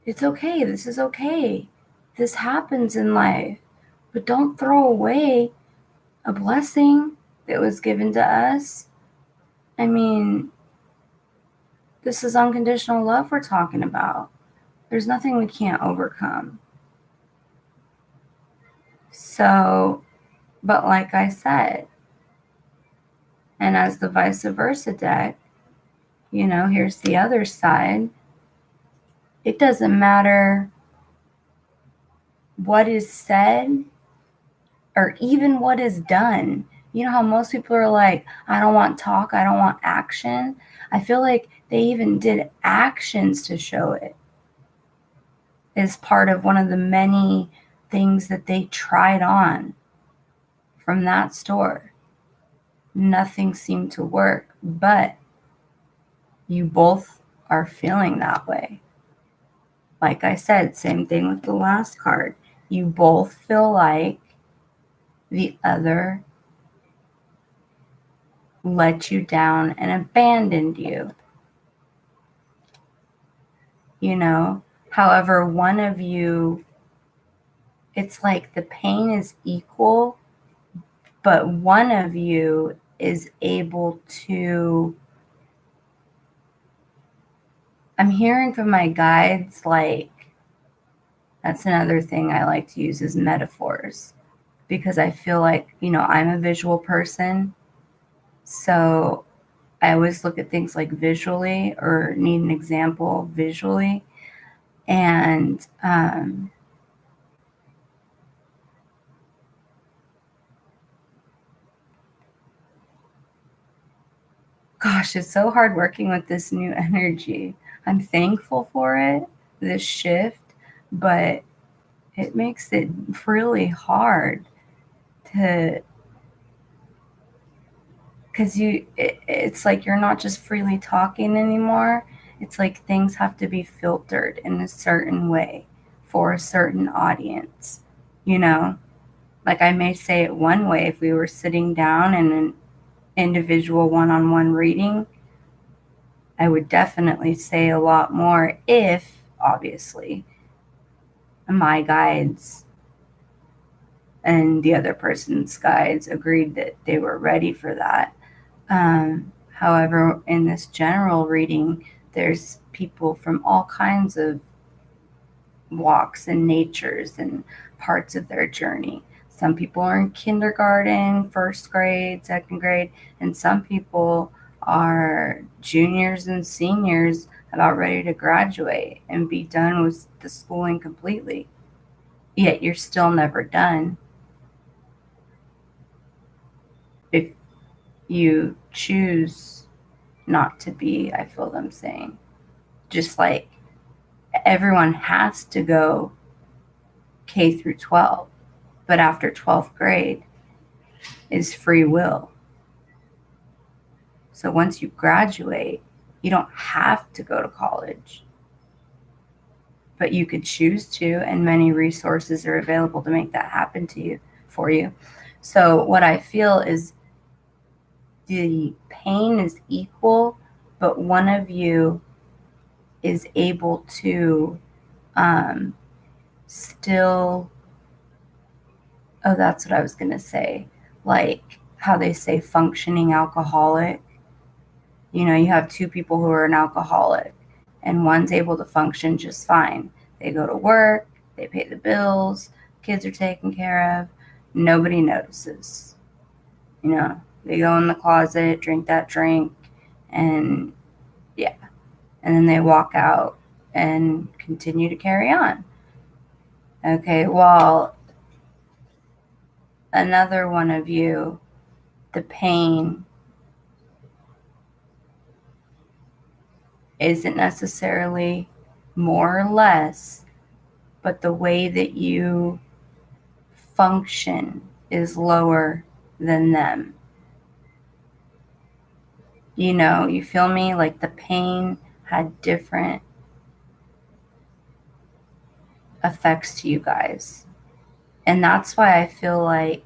it's okay. This is okay. This happens in life. But don't throw away a blessing that was given to us. I mean, this is unconditional love we're talking about. There's nothing we can't overcome. So, but like I said, and as the vice versa deck, here's the other side. It doesn't matter what is said or even what is done. You know how most people are like, I don't want talk, I don't want action. I feel like they even did actions to show it as part of one of the many things that they tried on from that store. Nothing seemed to work, but you both are feeling that way. Like I said, same thing with the last card. You both feel like the other let you down and abandoned you. However, one of you, it's like the pain is equal, but one of you is able to, I'm hearing from my guides, like, that's another thing I like to use is metaphors, because I feel like, I'm a visual person. So I always look at things like visually or need an example visually. And gosh, it's so hard working with this new energy. I'm thankful for it, this shift, but it makes it really hard to, because it's like you're not just freely talking anymore. It's like things have to be filtered in a certain way for a certain audience, Like I may say it one way if we were sitting down in an individual one-on-one reading. I would definitely say a lot more if, obviously, my guides and the other person's guides agreed that they were ready for that. However, in this general reading, there's people from all kinds of walks and natures and parts of their journey. Some people are in kindergarten, first grade, second grade, and some people are juniors and seniors about ready to graduate and be done with the schooling completely. Yet you're still never done if you choose not to be, I feel them saying. Just like everyone has to go K through 12, but after 12th grade is free will. So once you graduate, you don't have to go to college, but you could choose to, and many resources are available to make that happen to you, for you. So what I feel is the pain is equal, but one of you is able to still, oh, that's what I was going to say, like how they say functioning alcoholic. You know, you have two people who are an alcoholic, and one's able to function just fine. They go to work, they pay the bills, kids are taken care of, nobody notices. You know, they go in the closet, drink that drink, and yeah. And then they walk out and continue to carry on. Okay, well, another one of you, the pain isn't necessarily more or less, but the way that you function is lower than them. You know, you feel me? Like the pain had different effects to you guys. And that's why I feel like,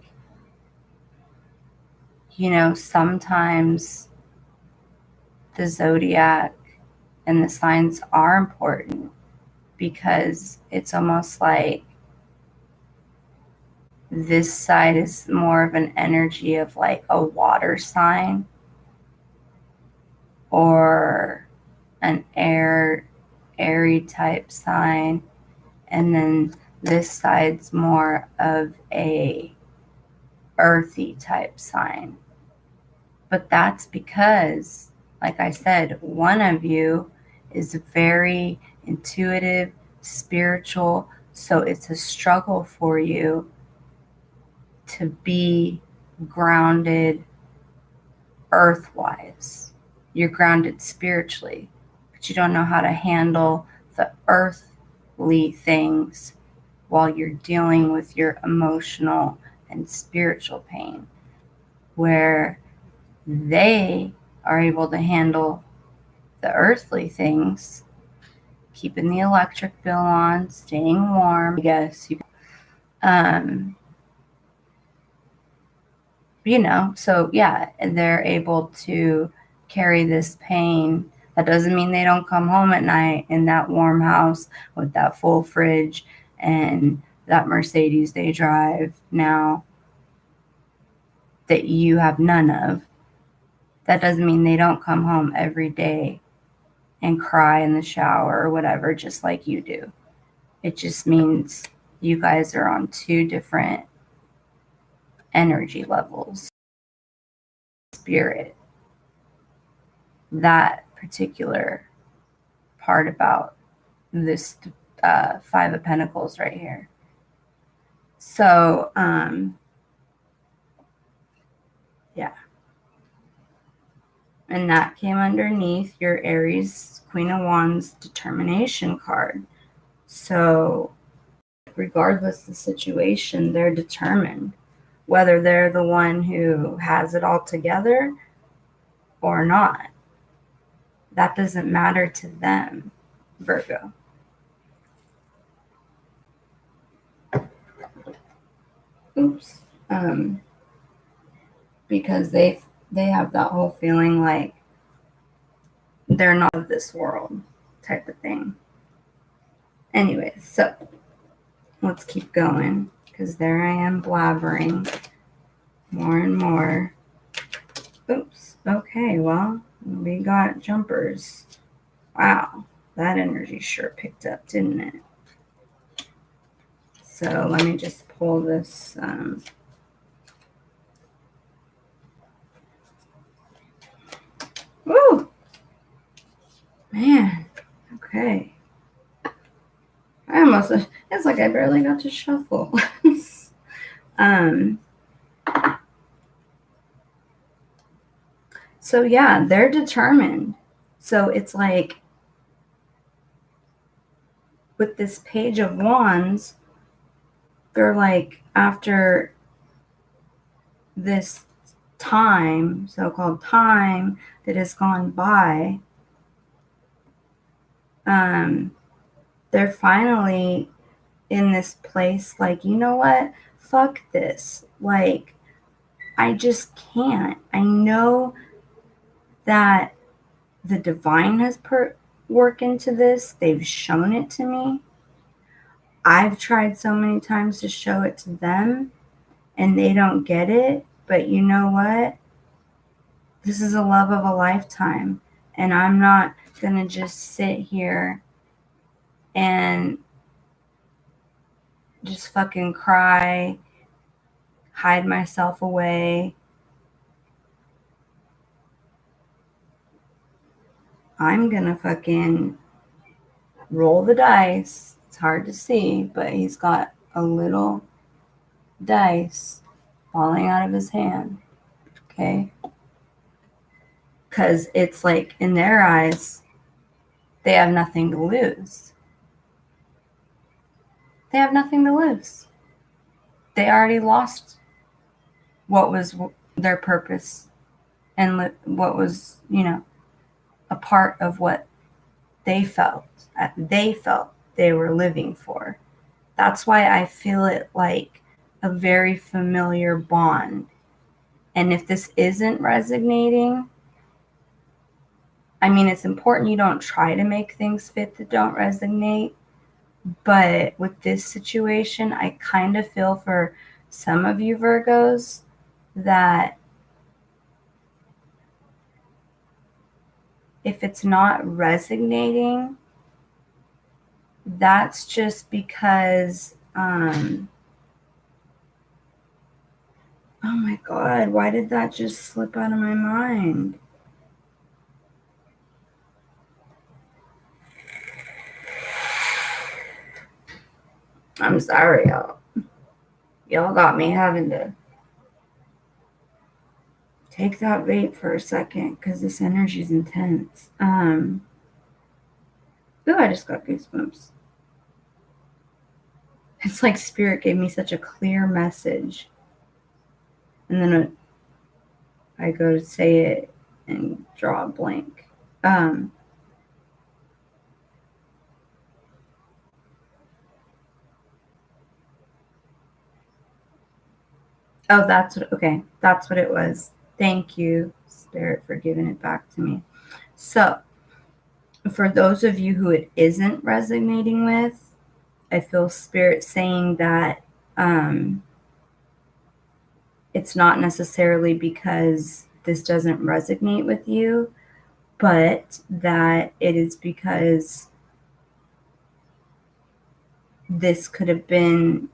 you know, sometimes the zodiac and the signs are important, because it's almost like this side is more of an energy of like a water sign or an airy type sign, and then this side's more of a earthy type sign. But that's because, like I said, one of you is very intuitive, spiritual, so it's a struggle for you to be grounded earth-wise. You're grounded spiritually, but you don't know how to handle the earthly things while you're dealing with your emotional and spiritual pain, where they are able to handle the earthly things, keeping the electric bill on, staying warm, I guess. You know, so yeah, they're able to carry this pain. That doesn't mean they don't come home at night in that warm house with that full fridge and that Mercedes they drive now that you have none of. That doesn't mean they don't come home every day and cry in the shower or whatever, just like you do. It just means you guys are on two different energy levels. Spirit, that particular part about this Five of Pentacles right here. So, yeah. And that came underneath your Aries Queen of Wands determination card. So, regardless of the situation, they're determined. Whether they're the one who has it all together or not. That doesn't matter to them, Virgo. Oops. Because they have that whole feeling like they're not of this world type of thing. Anyways, so let's keep going, because there I am blabbering more and more. Oops. Okay, well, we got jumpers. Wow, that energy sure picked up, didn't it? So let me just pull this. Woo! Man, okay. I almost, it's like I barely got to shuffle. um, so yeah, they're determined. So it's like with this Page of Wands, they're like, after this time, so-called time that has gone by, they're finally in this place like, you know what? Fuck this. Like, I just can't. I know that the divine has put work into this. They've shown it to me. I've tried so many times to show it to them and they don't get it. But you know what? This is a love of a lifetime. And I'm not going to just sit here and just fucking cry, hide myself away. I'm going to fucking roll the dice. It's hard to see, but he's got a little dice falling out of his hand. Okay? Because it's like, in their eyes, they have nothing to lose. They have nothing to lose. They already lost what was their purpose and what was, a part of what they felt they were living for. That's why I feel it like a very familiar bond. And if this isn't resonating, I mean, it's important you don't try to make things fit that don't resonate. But with this situation, I kind of feel for some of you Virgos that if it's not resonating, that's just because, oh my God, why did that just slip out of my mind? I'm sorry, y'all. Y'all got me having to take that vape for a second because this energy is intense. Ooh, I just got goosebumps. It's like Spirit gave me such a clear message. And then I go to say it and draw a blank. Oh, that's what, okay. That's what it was. Thank you, Spirit, for giving it back to me. So, for those of you who it isn't resonating with, I feel Spirit saying that it's not necessarily because this doesn't resonate with you, but that it is because this could have been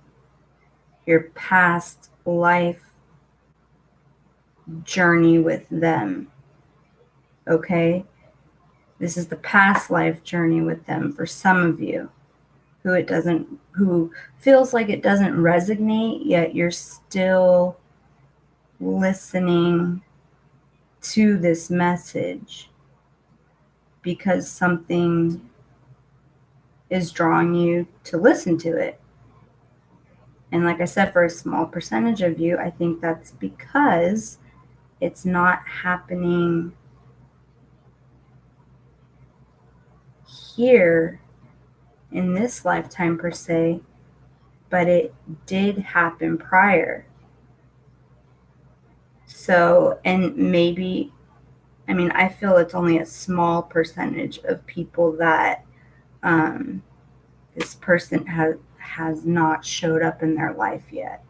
your past life journey with them. Okay? This is the past life journey with them for some of you who feels like it doesn't resonate, yet you're still listening to this message because something is drawing you to listen to it. And like I said, for a small percentage of you, I think that's because it's not happening here in this lifetime per se, but it did happen prior. So, and maybe, I mean, I feel it's only a small percentage of people that this person has not showed up in their life yet.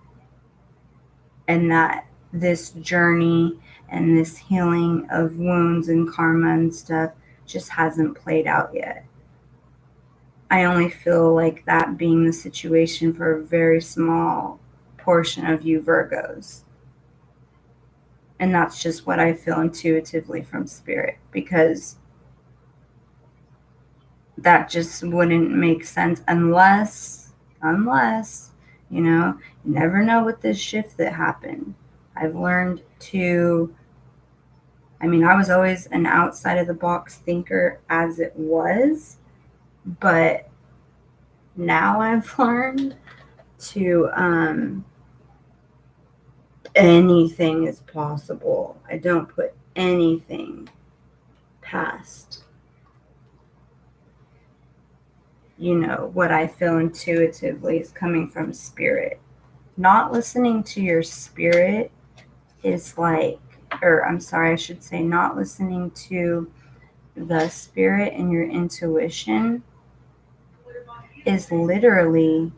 And that this journey and this healing of wounds and karma and stuff just hasn't played out yet. I only feel like that being the situation for a very small portion of you Virgos. And that's just what I feel intuitively from spirit, because that just wouldn't make sense unless, you know, you never know with this shift that happened. I've learned to, I mean, I was always an outside of the box thinker as it was, but now I've learned to, anything is possible. I don't put anything past, you know, what I feel intuitively is coming from spirit. Not listening to your spirit is like, or I'm sorry, I should say, not listening to the spirit and your intuition is literally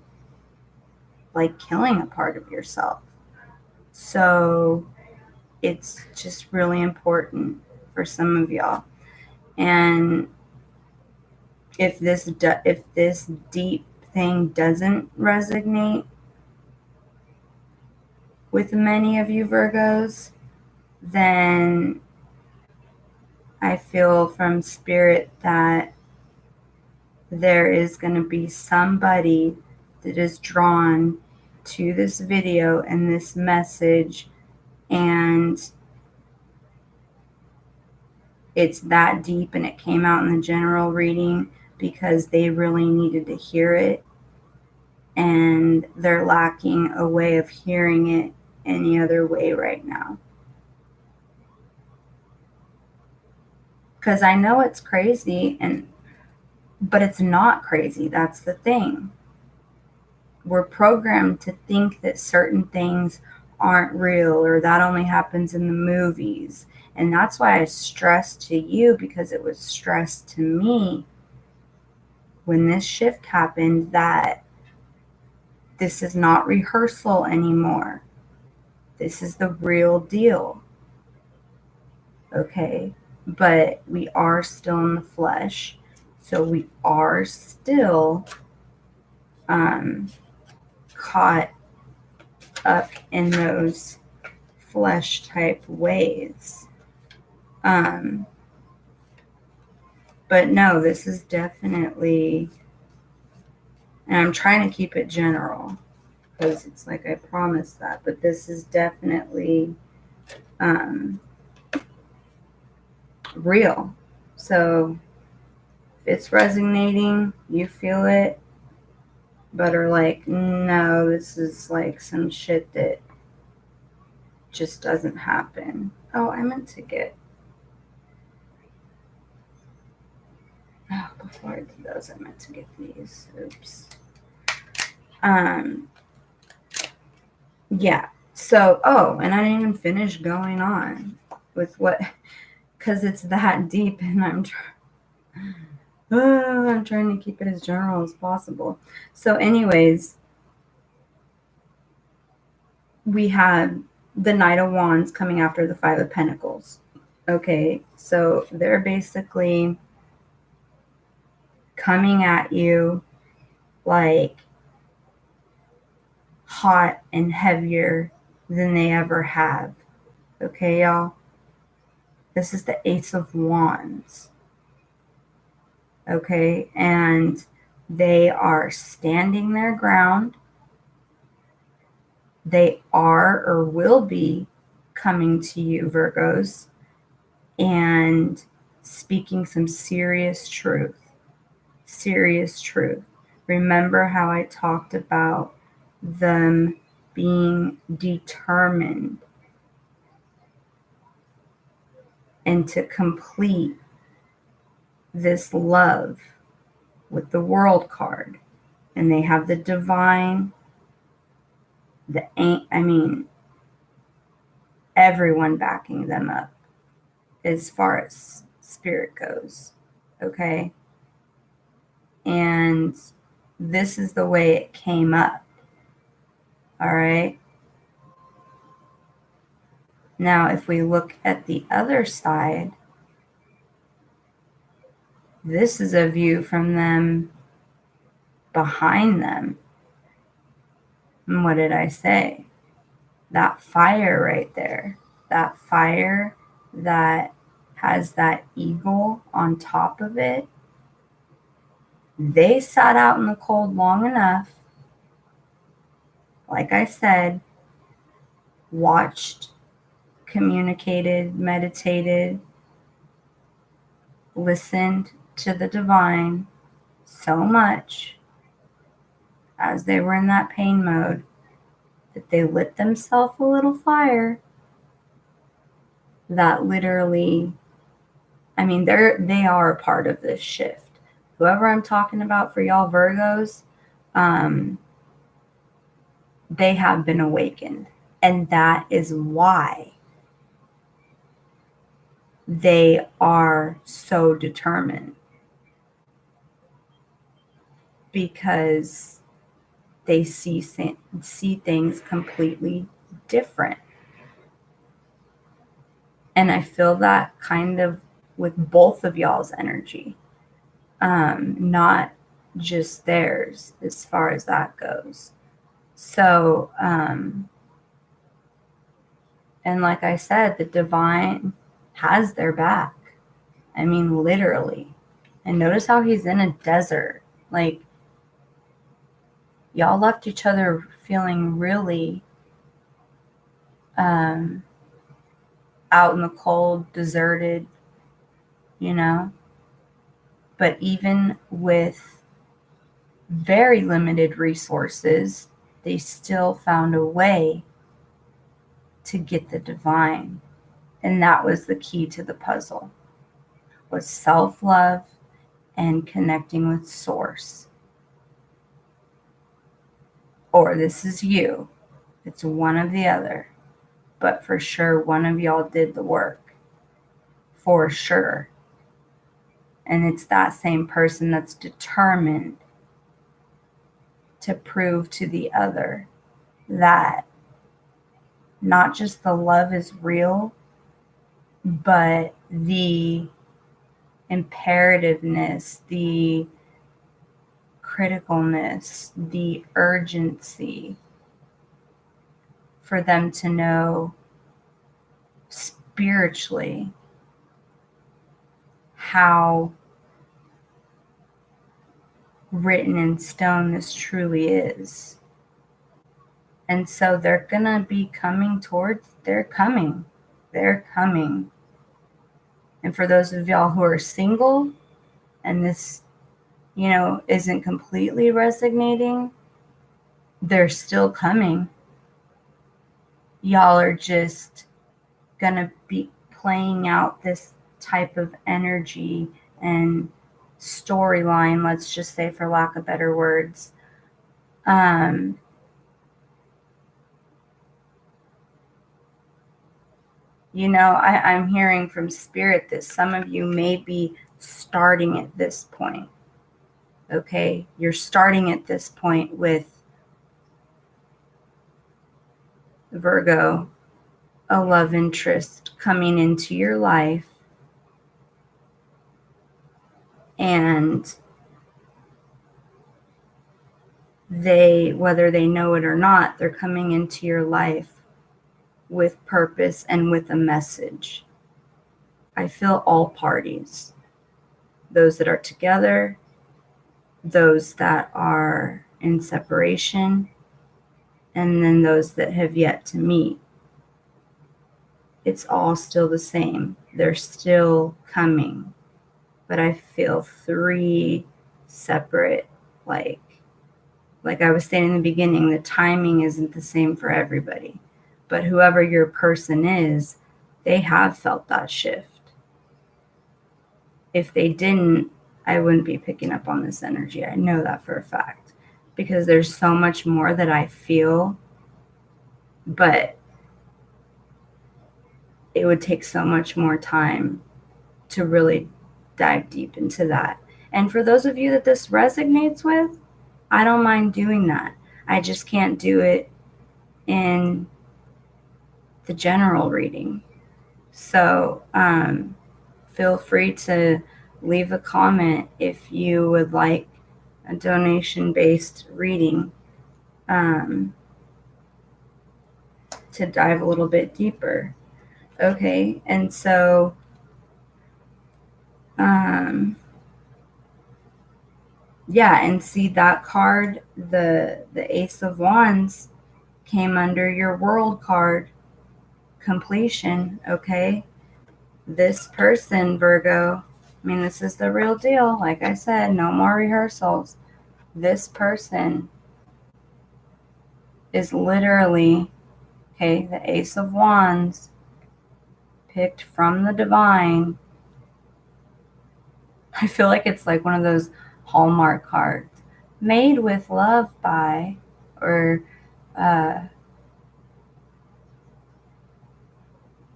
like killing a part of yourself. So it's just really important for some of y'all. And if this deep thing doesn't resonate with many of you Virgos, then I feel from spirit that there is going to be somebody that is drawn to this video and this message, and it's that deep and it came out in the general reading because they really needed to hear it, and they're lacking a way of hearing it any other way right now. Because I know it's crazy, but it's not crazy. That's the thing. We're programmed to think that certain things aren't real, or that only happens in the movies. And that's why I stressed to you, because it was stressed to me when this shift happened, that this is not rehearsal anymore. This is the real deal. Okay? But we are still in the flesh. So we are still caught up in those flesh type ways. But no, this is definitely, and I'm trying to keep it general because it's like I promised that, but this is definitely real. So if it's resonating, you feel it, but are like, no, this is like some shit that just doesn't happen. Oh, I meant to get, before I did those, I meant to get these. Oops. Yeah. So, and I didn't even finish going on with what, because it's that deep, and I'm trying to keep it as general as possible. So anyways, we had the Knight of Wands coming after the Five of Pentacles. Okay, so they're basically coming at you like hot and heavier than they ever have. Okay, y'all? This is the Ace of Wands. Okay, and they are standing their ground. They are or will be coming to you, Virgos, and speaking some serious truth. Serious truth. Remember how I talked about them being determined and to complete this love with the World card. And they have the divine, everyone backing them up as far as spirit goes. Okay? And this is the way it came up. All right? Now, if we look at the other side, this is a view from them behind them. And what did I say? That fire right there, that fire that has that eagle on top of it, they sat out in the cold long enough, like I said, watched, communicated, meditated, listened to the divine so much as they were in that pain mode that they lit themselves a little fire that literally, I mean, they are a part of this shift. Whoever I'm talking about for y'all Virgos, they have been awakened. And that is why they are so determined. Because they see things completely different. And I feel that kind of with both of y'all's energy, not just theirs as far as that goes. So, and like I said, the divine has their back. I mean, literally. And notice how he's in a desert. Like, y'all left each other feeling really out in the cold, deserted, you know. But even with very limited resources, they still found a way to get the divine. And that was the key to the puzzle, was self-love and connecting with source. Or this is you. It's one or the other. But for sure, one of y'all did the work. For sure. And it's that same person that's determined to prove to the other that not just the love is real, but the imperativeness, the criticalness, the urgency for them to know spiritually how written in stone this truly is. And so they're going to be coming towards, they're coming. And for those of y'all who are single and this, you know, isn't completely resonating, they're still coming. Y'all are just going to be playing out this type of energy and storyline, let's just say, for lack of better words. You know, I'm hearing from spirit that some of you may be starting at this point. Okay, you're starting at this point with Virgo, a love interest coming into your life, and they, whether they know it or not, they're coming into your life with purpose and with a message. I feel all parties, those that are together, those that are in separation, and then those that have yet to meet. It's all still the same. They're still coming. But I feel three separate, like I was saying in the beginning, the timing isn't the same for everybody. But whoever your person is, they have felt that shift. If they didn't, I wouldn't be picking up on this energy. I know that for a fact. Because there's so much more that I feel, but it would take so much more time to really dive deep into that. And for those of you that this resonates with, I don't mind doing that. I just can't do it in the general reading. So feel free to leave a comment if you would like a donation-based reading to dive a little bit deeper. Okay, and so yeah, and see that card, the Ace of Wands came under your World card, completion. Okay, this person, Virgo, I mean, this is the real deal. Like I said, no more rehearsals. This person is literally, okay, the Ace of Wands picked from the divine. I feel like it's like one of those Hallmark cards, made with love by, or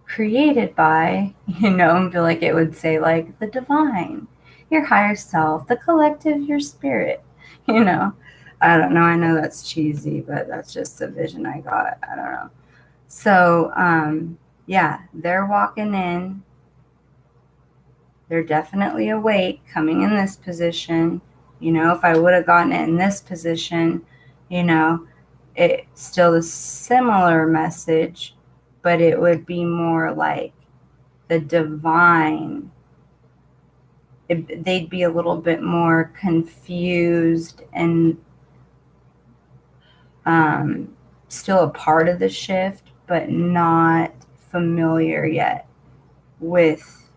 created by, I feel like it would say like the divine, your higher self, the collective, your spirit, I don't know. I know that's cheesy, but that's just a vision I got. I don't know. So, yeah, they're walking in. They're definitely awake, coming in this position. If I would have gotten it in this position, it's still a similar message, but it would be more like the divine. They'd be a little bit more confused and still a part of the shift, but not familiar yet with,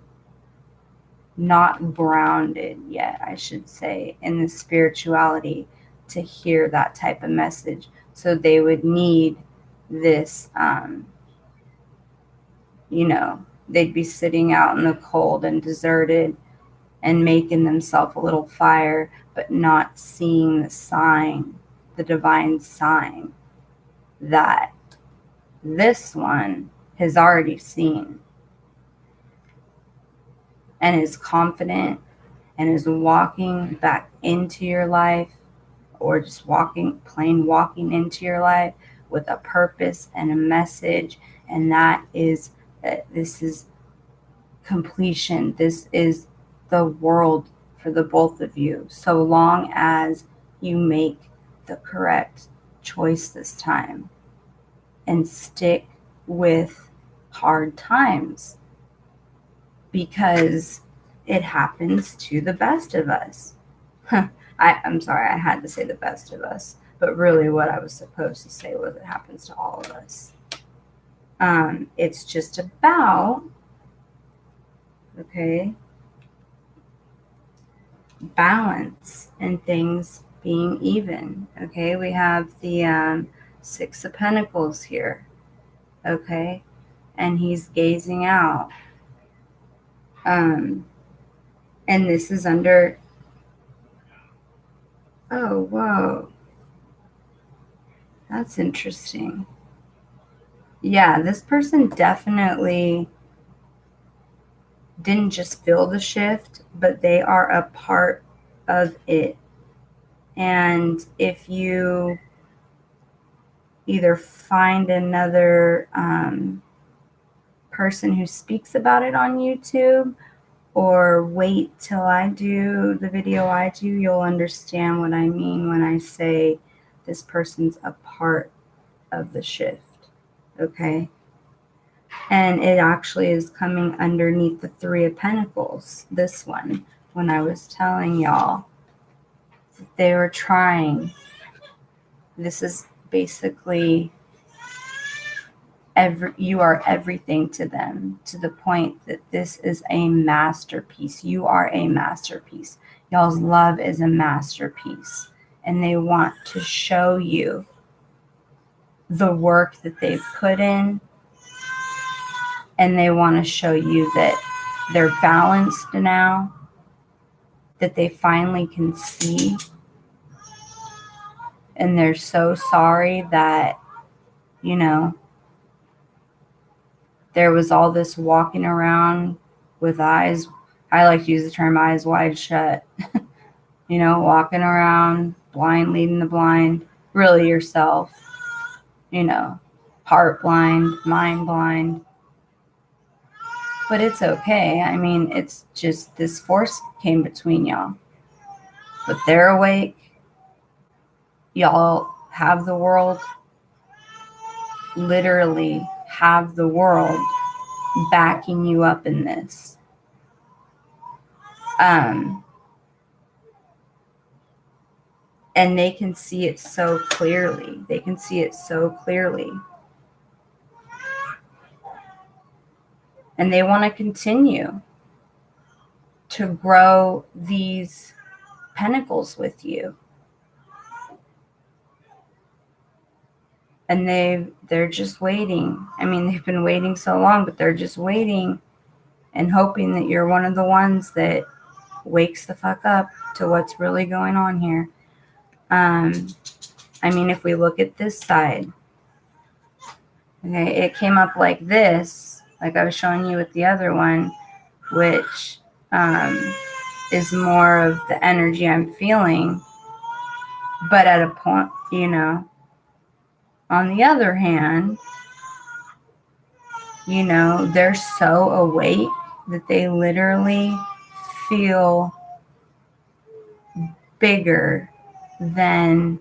not grounded yet, I should say, in the spirituality to hear that type of message. So they would need this, they'd be sitting out in the cold and deserted and making themselves a little fire, but not seeing the sign, the divine sign that this one has already seen and is confident and is walking back into your life, or just plain walking into your life with a purpose and a message. And that is that this is completion. This is the world for the both of you, so long as you make the correct choice this time and stick with hard times, because it happens to the best of us. I'm sorry, I had to say the best of us, but really what I was supposed to say was it happens to all of us. It's just about, okay, balance and things being even. Okay, we have the Six of Pentacles here. Okay, and he's gazing out. And this is under, oh, whoa. That's interesting. Yeah, this person definitely didn't just feel the shift, but they are a part of it. And if you either find another person who speaks about it on YouTube, or wait till I do the video I do, you'll understand what I mean when I say this person's a part of the shift. Okay? And it actually is coming underneath the Three of Pentacles, this one, when I was telling y'all that they were trying. This is basically you are everything to them, to the point that this is a masterpiece. You are a masterpiece. Y'all's love is a masterpiece. And they want to show you the work that they've put in. And they want to show you that they're balanced now, that they finally can see. And they're so sorry that, there was all this walking around with eyes, I like to use the term eyes wide shut, walking around blind, leading the blind, really yourself, heart blind, mind blind. But it's okay. I mean, it's just this force came between y'all. But they're awake. Y'all have the world, literally have the world backing you up in this. And they can see it so clearly. They can see it so clearly. And they want to continue to grow these pentacles with you. And they're just waiting. I mean, they've been waiting so long, but they're just waiting and hoping that you're one of the ones that wakes the fuck up to what's really going on here. I mean, if we look at this side, okay, it came up like this, like I was showing you with the other one, which is more of the energy I'm feeling. But at a point, you know, on the other hand, you know, they're so awake that they literally feel bigger than,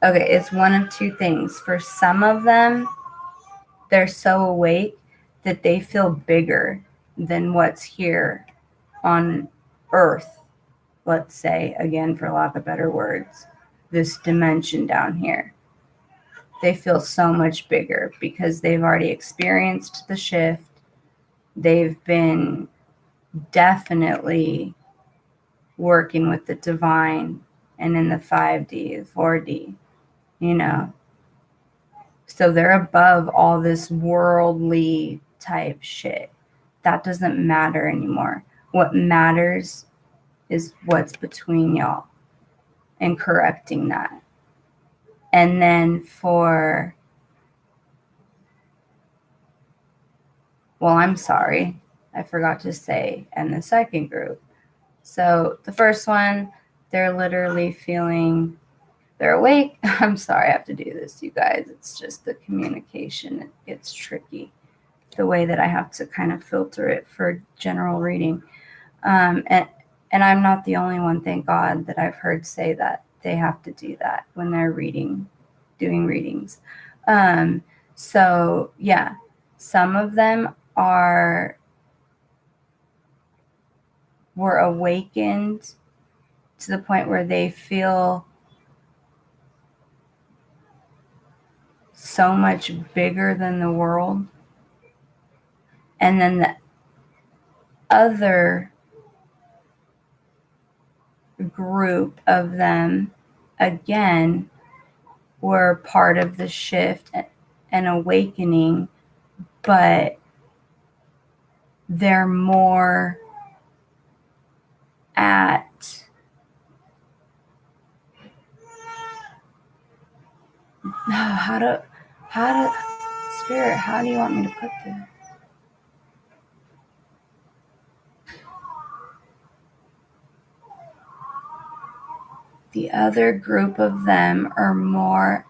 okay, it's one of two things. For some of them, they're so awake that they feel bigger than what's here on Earth, let's say, again, for lack of better words, this dimension down here. They feel so much bigger because they've already experienced the shift. They've been definitely working with the divine and in the 5D, the 4D, you know. So they're above all this worldly type shit. That doesn't matter anymore. What matters is what's between y'all and correcting that. And then for, well, I'm sorry, I forgot to say, and the second group. So the first one, they're literally feeling, they're awake. I'm sorry I have to do this, you guys. It's just the communication. It gets tricky, the way that I have to kind of filter it for general reading. And I'm not the only one, thank God, that I've heard say that they have to do that when they're doing readings. So yeah, some of them were awakened to the point where they feel so much bigger than the world. And then the other group of them, again, were part of the shift and awakening, but they're more at how to Spirit, how do you want me to put this? The other group of them are more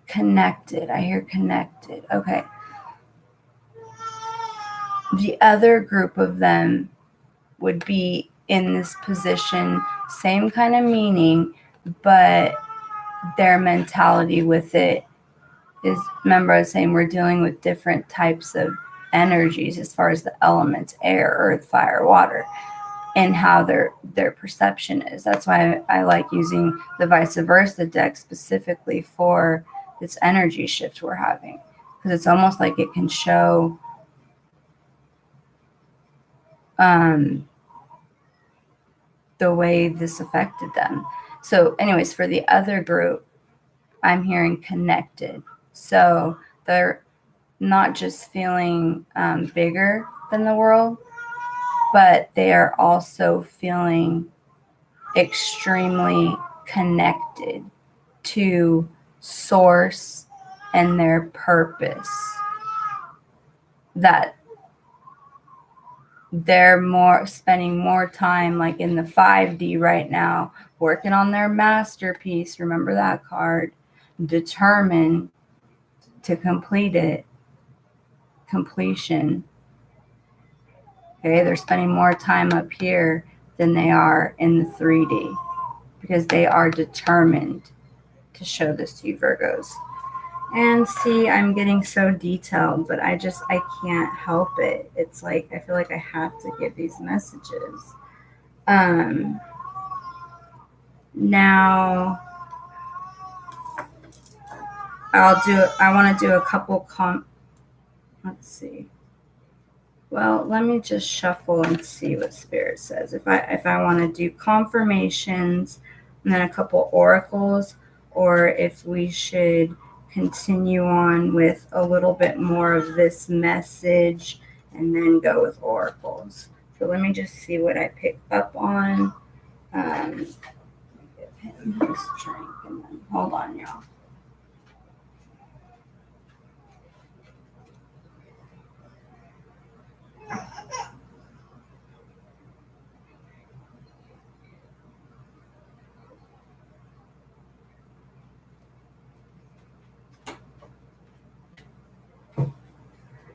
connected. I hear connected. Okay. The other group of them would be in this position, same kind of meaning, but their mentality with it is, remember I was saying we're dealing with different types of energies as far as the elements, air, earth, fire, water, and how their perception is. That's why I like using the vice versa deck specifically for this energy shift we're having, because it's almost like it can show the way this affected them. So anyways, for the other group, I'm hearing connected. So they're not just feeling bigger than the world, but they are also feeling extremely connected to source and their purpose. That they're spending more time like in the 5D right now, working on their masterpiece. Remember that card. determined to completion. Okay, they're spending more time up here than they are in the 3D because they are determined to show this to you, Virgos. And see, I'm getting so detailed, but I can't help it. It's like, I feel like I have to give these messages. Now, I want to do a couple let's see. Well, let me just shuffle and see what Spirit says. If I want to do confirmations and then a couple oracles, or if we should continue on with a little bit more of this message and then go with oracles. So let me just see what I pick up on. Give him his drink and then hold on, y'all.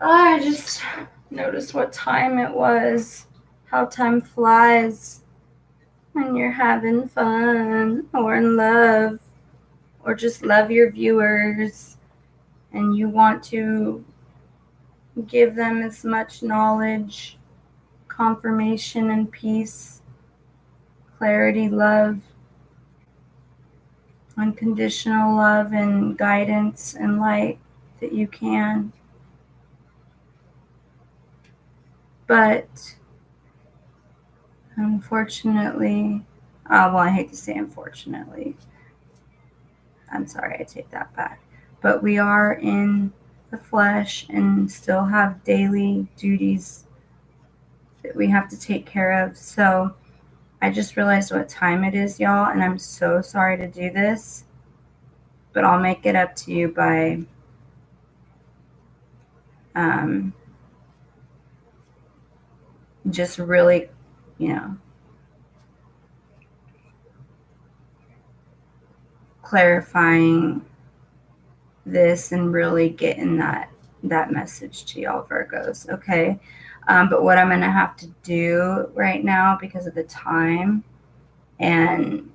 I just noticed what time it was, how time flies when you're having fun or in love or just love your viewers and you want to give them as much knowledge, confirmation and peace, clarity, love, unconditional love and guidance and light that you can. But unfortunately, well, I hate to say unfortunately. I'm sorry, I take that back. But we are in the flesh and still have daily duties that we have to take care of. So I just realized what time it is, y'all, and I'm so sorry to do this, but I'll make it up to you by just really, clarifying this and really getting that message to y'all, Virgos, okay? But what I'm going to have to do right now, because of the time, and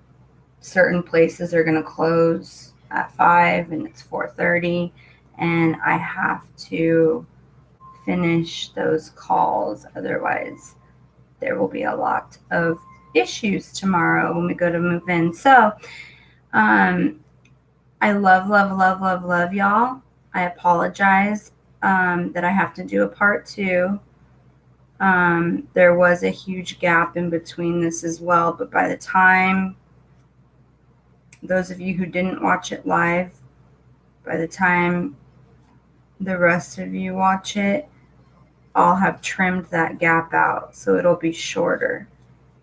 certain places are going to close at 5 and it's 4:30, and I have to finish those calls. Otherwise, there will be a lot of issues tomorrow when we go to move in. So, I love y'all. I apologize that I have to do a part 2. There was a huge gap in between this as well, but by the time, those of you who didn't watch it live, by the time the rest of you watch it, I'll have trimmed that gap out, so it'll be shorter.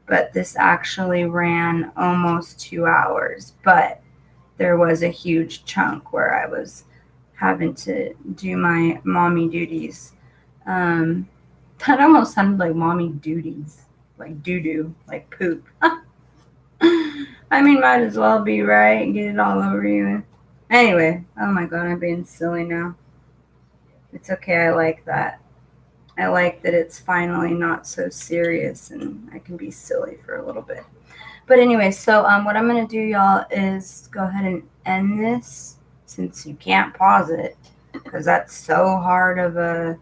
But this actually ran almost 2 hours, but there was a huge chunk where I was having to do my mommy duties. That almost sounded like mommy duties, like doo-doo, like poop. I mean, might as well be, right? Get it all over you. Anyway, oh my God, I'm being silly now. It's okay, I like that. I like that it's finally not so serious and I can be silly for a little bit. But anyway, so what I'm going to do, y'all, is go ahead and end this, since you can't pause it, because that's so hard of a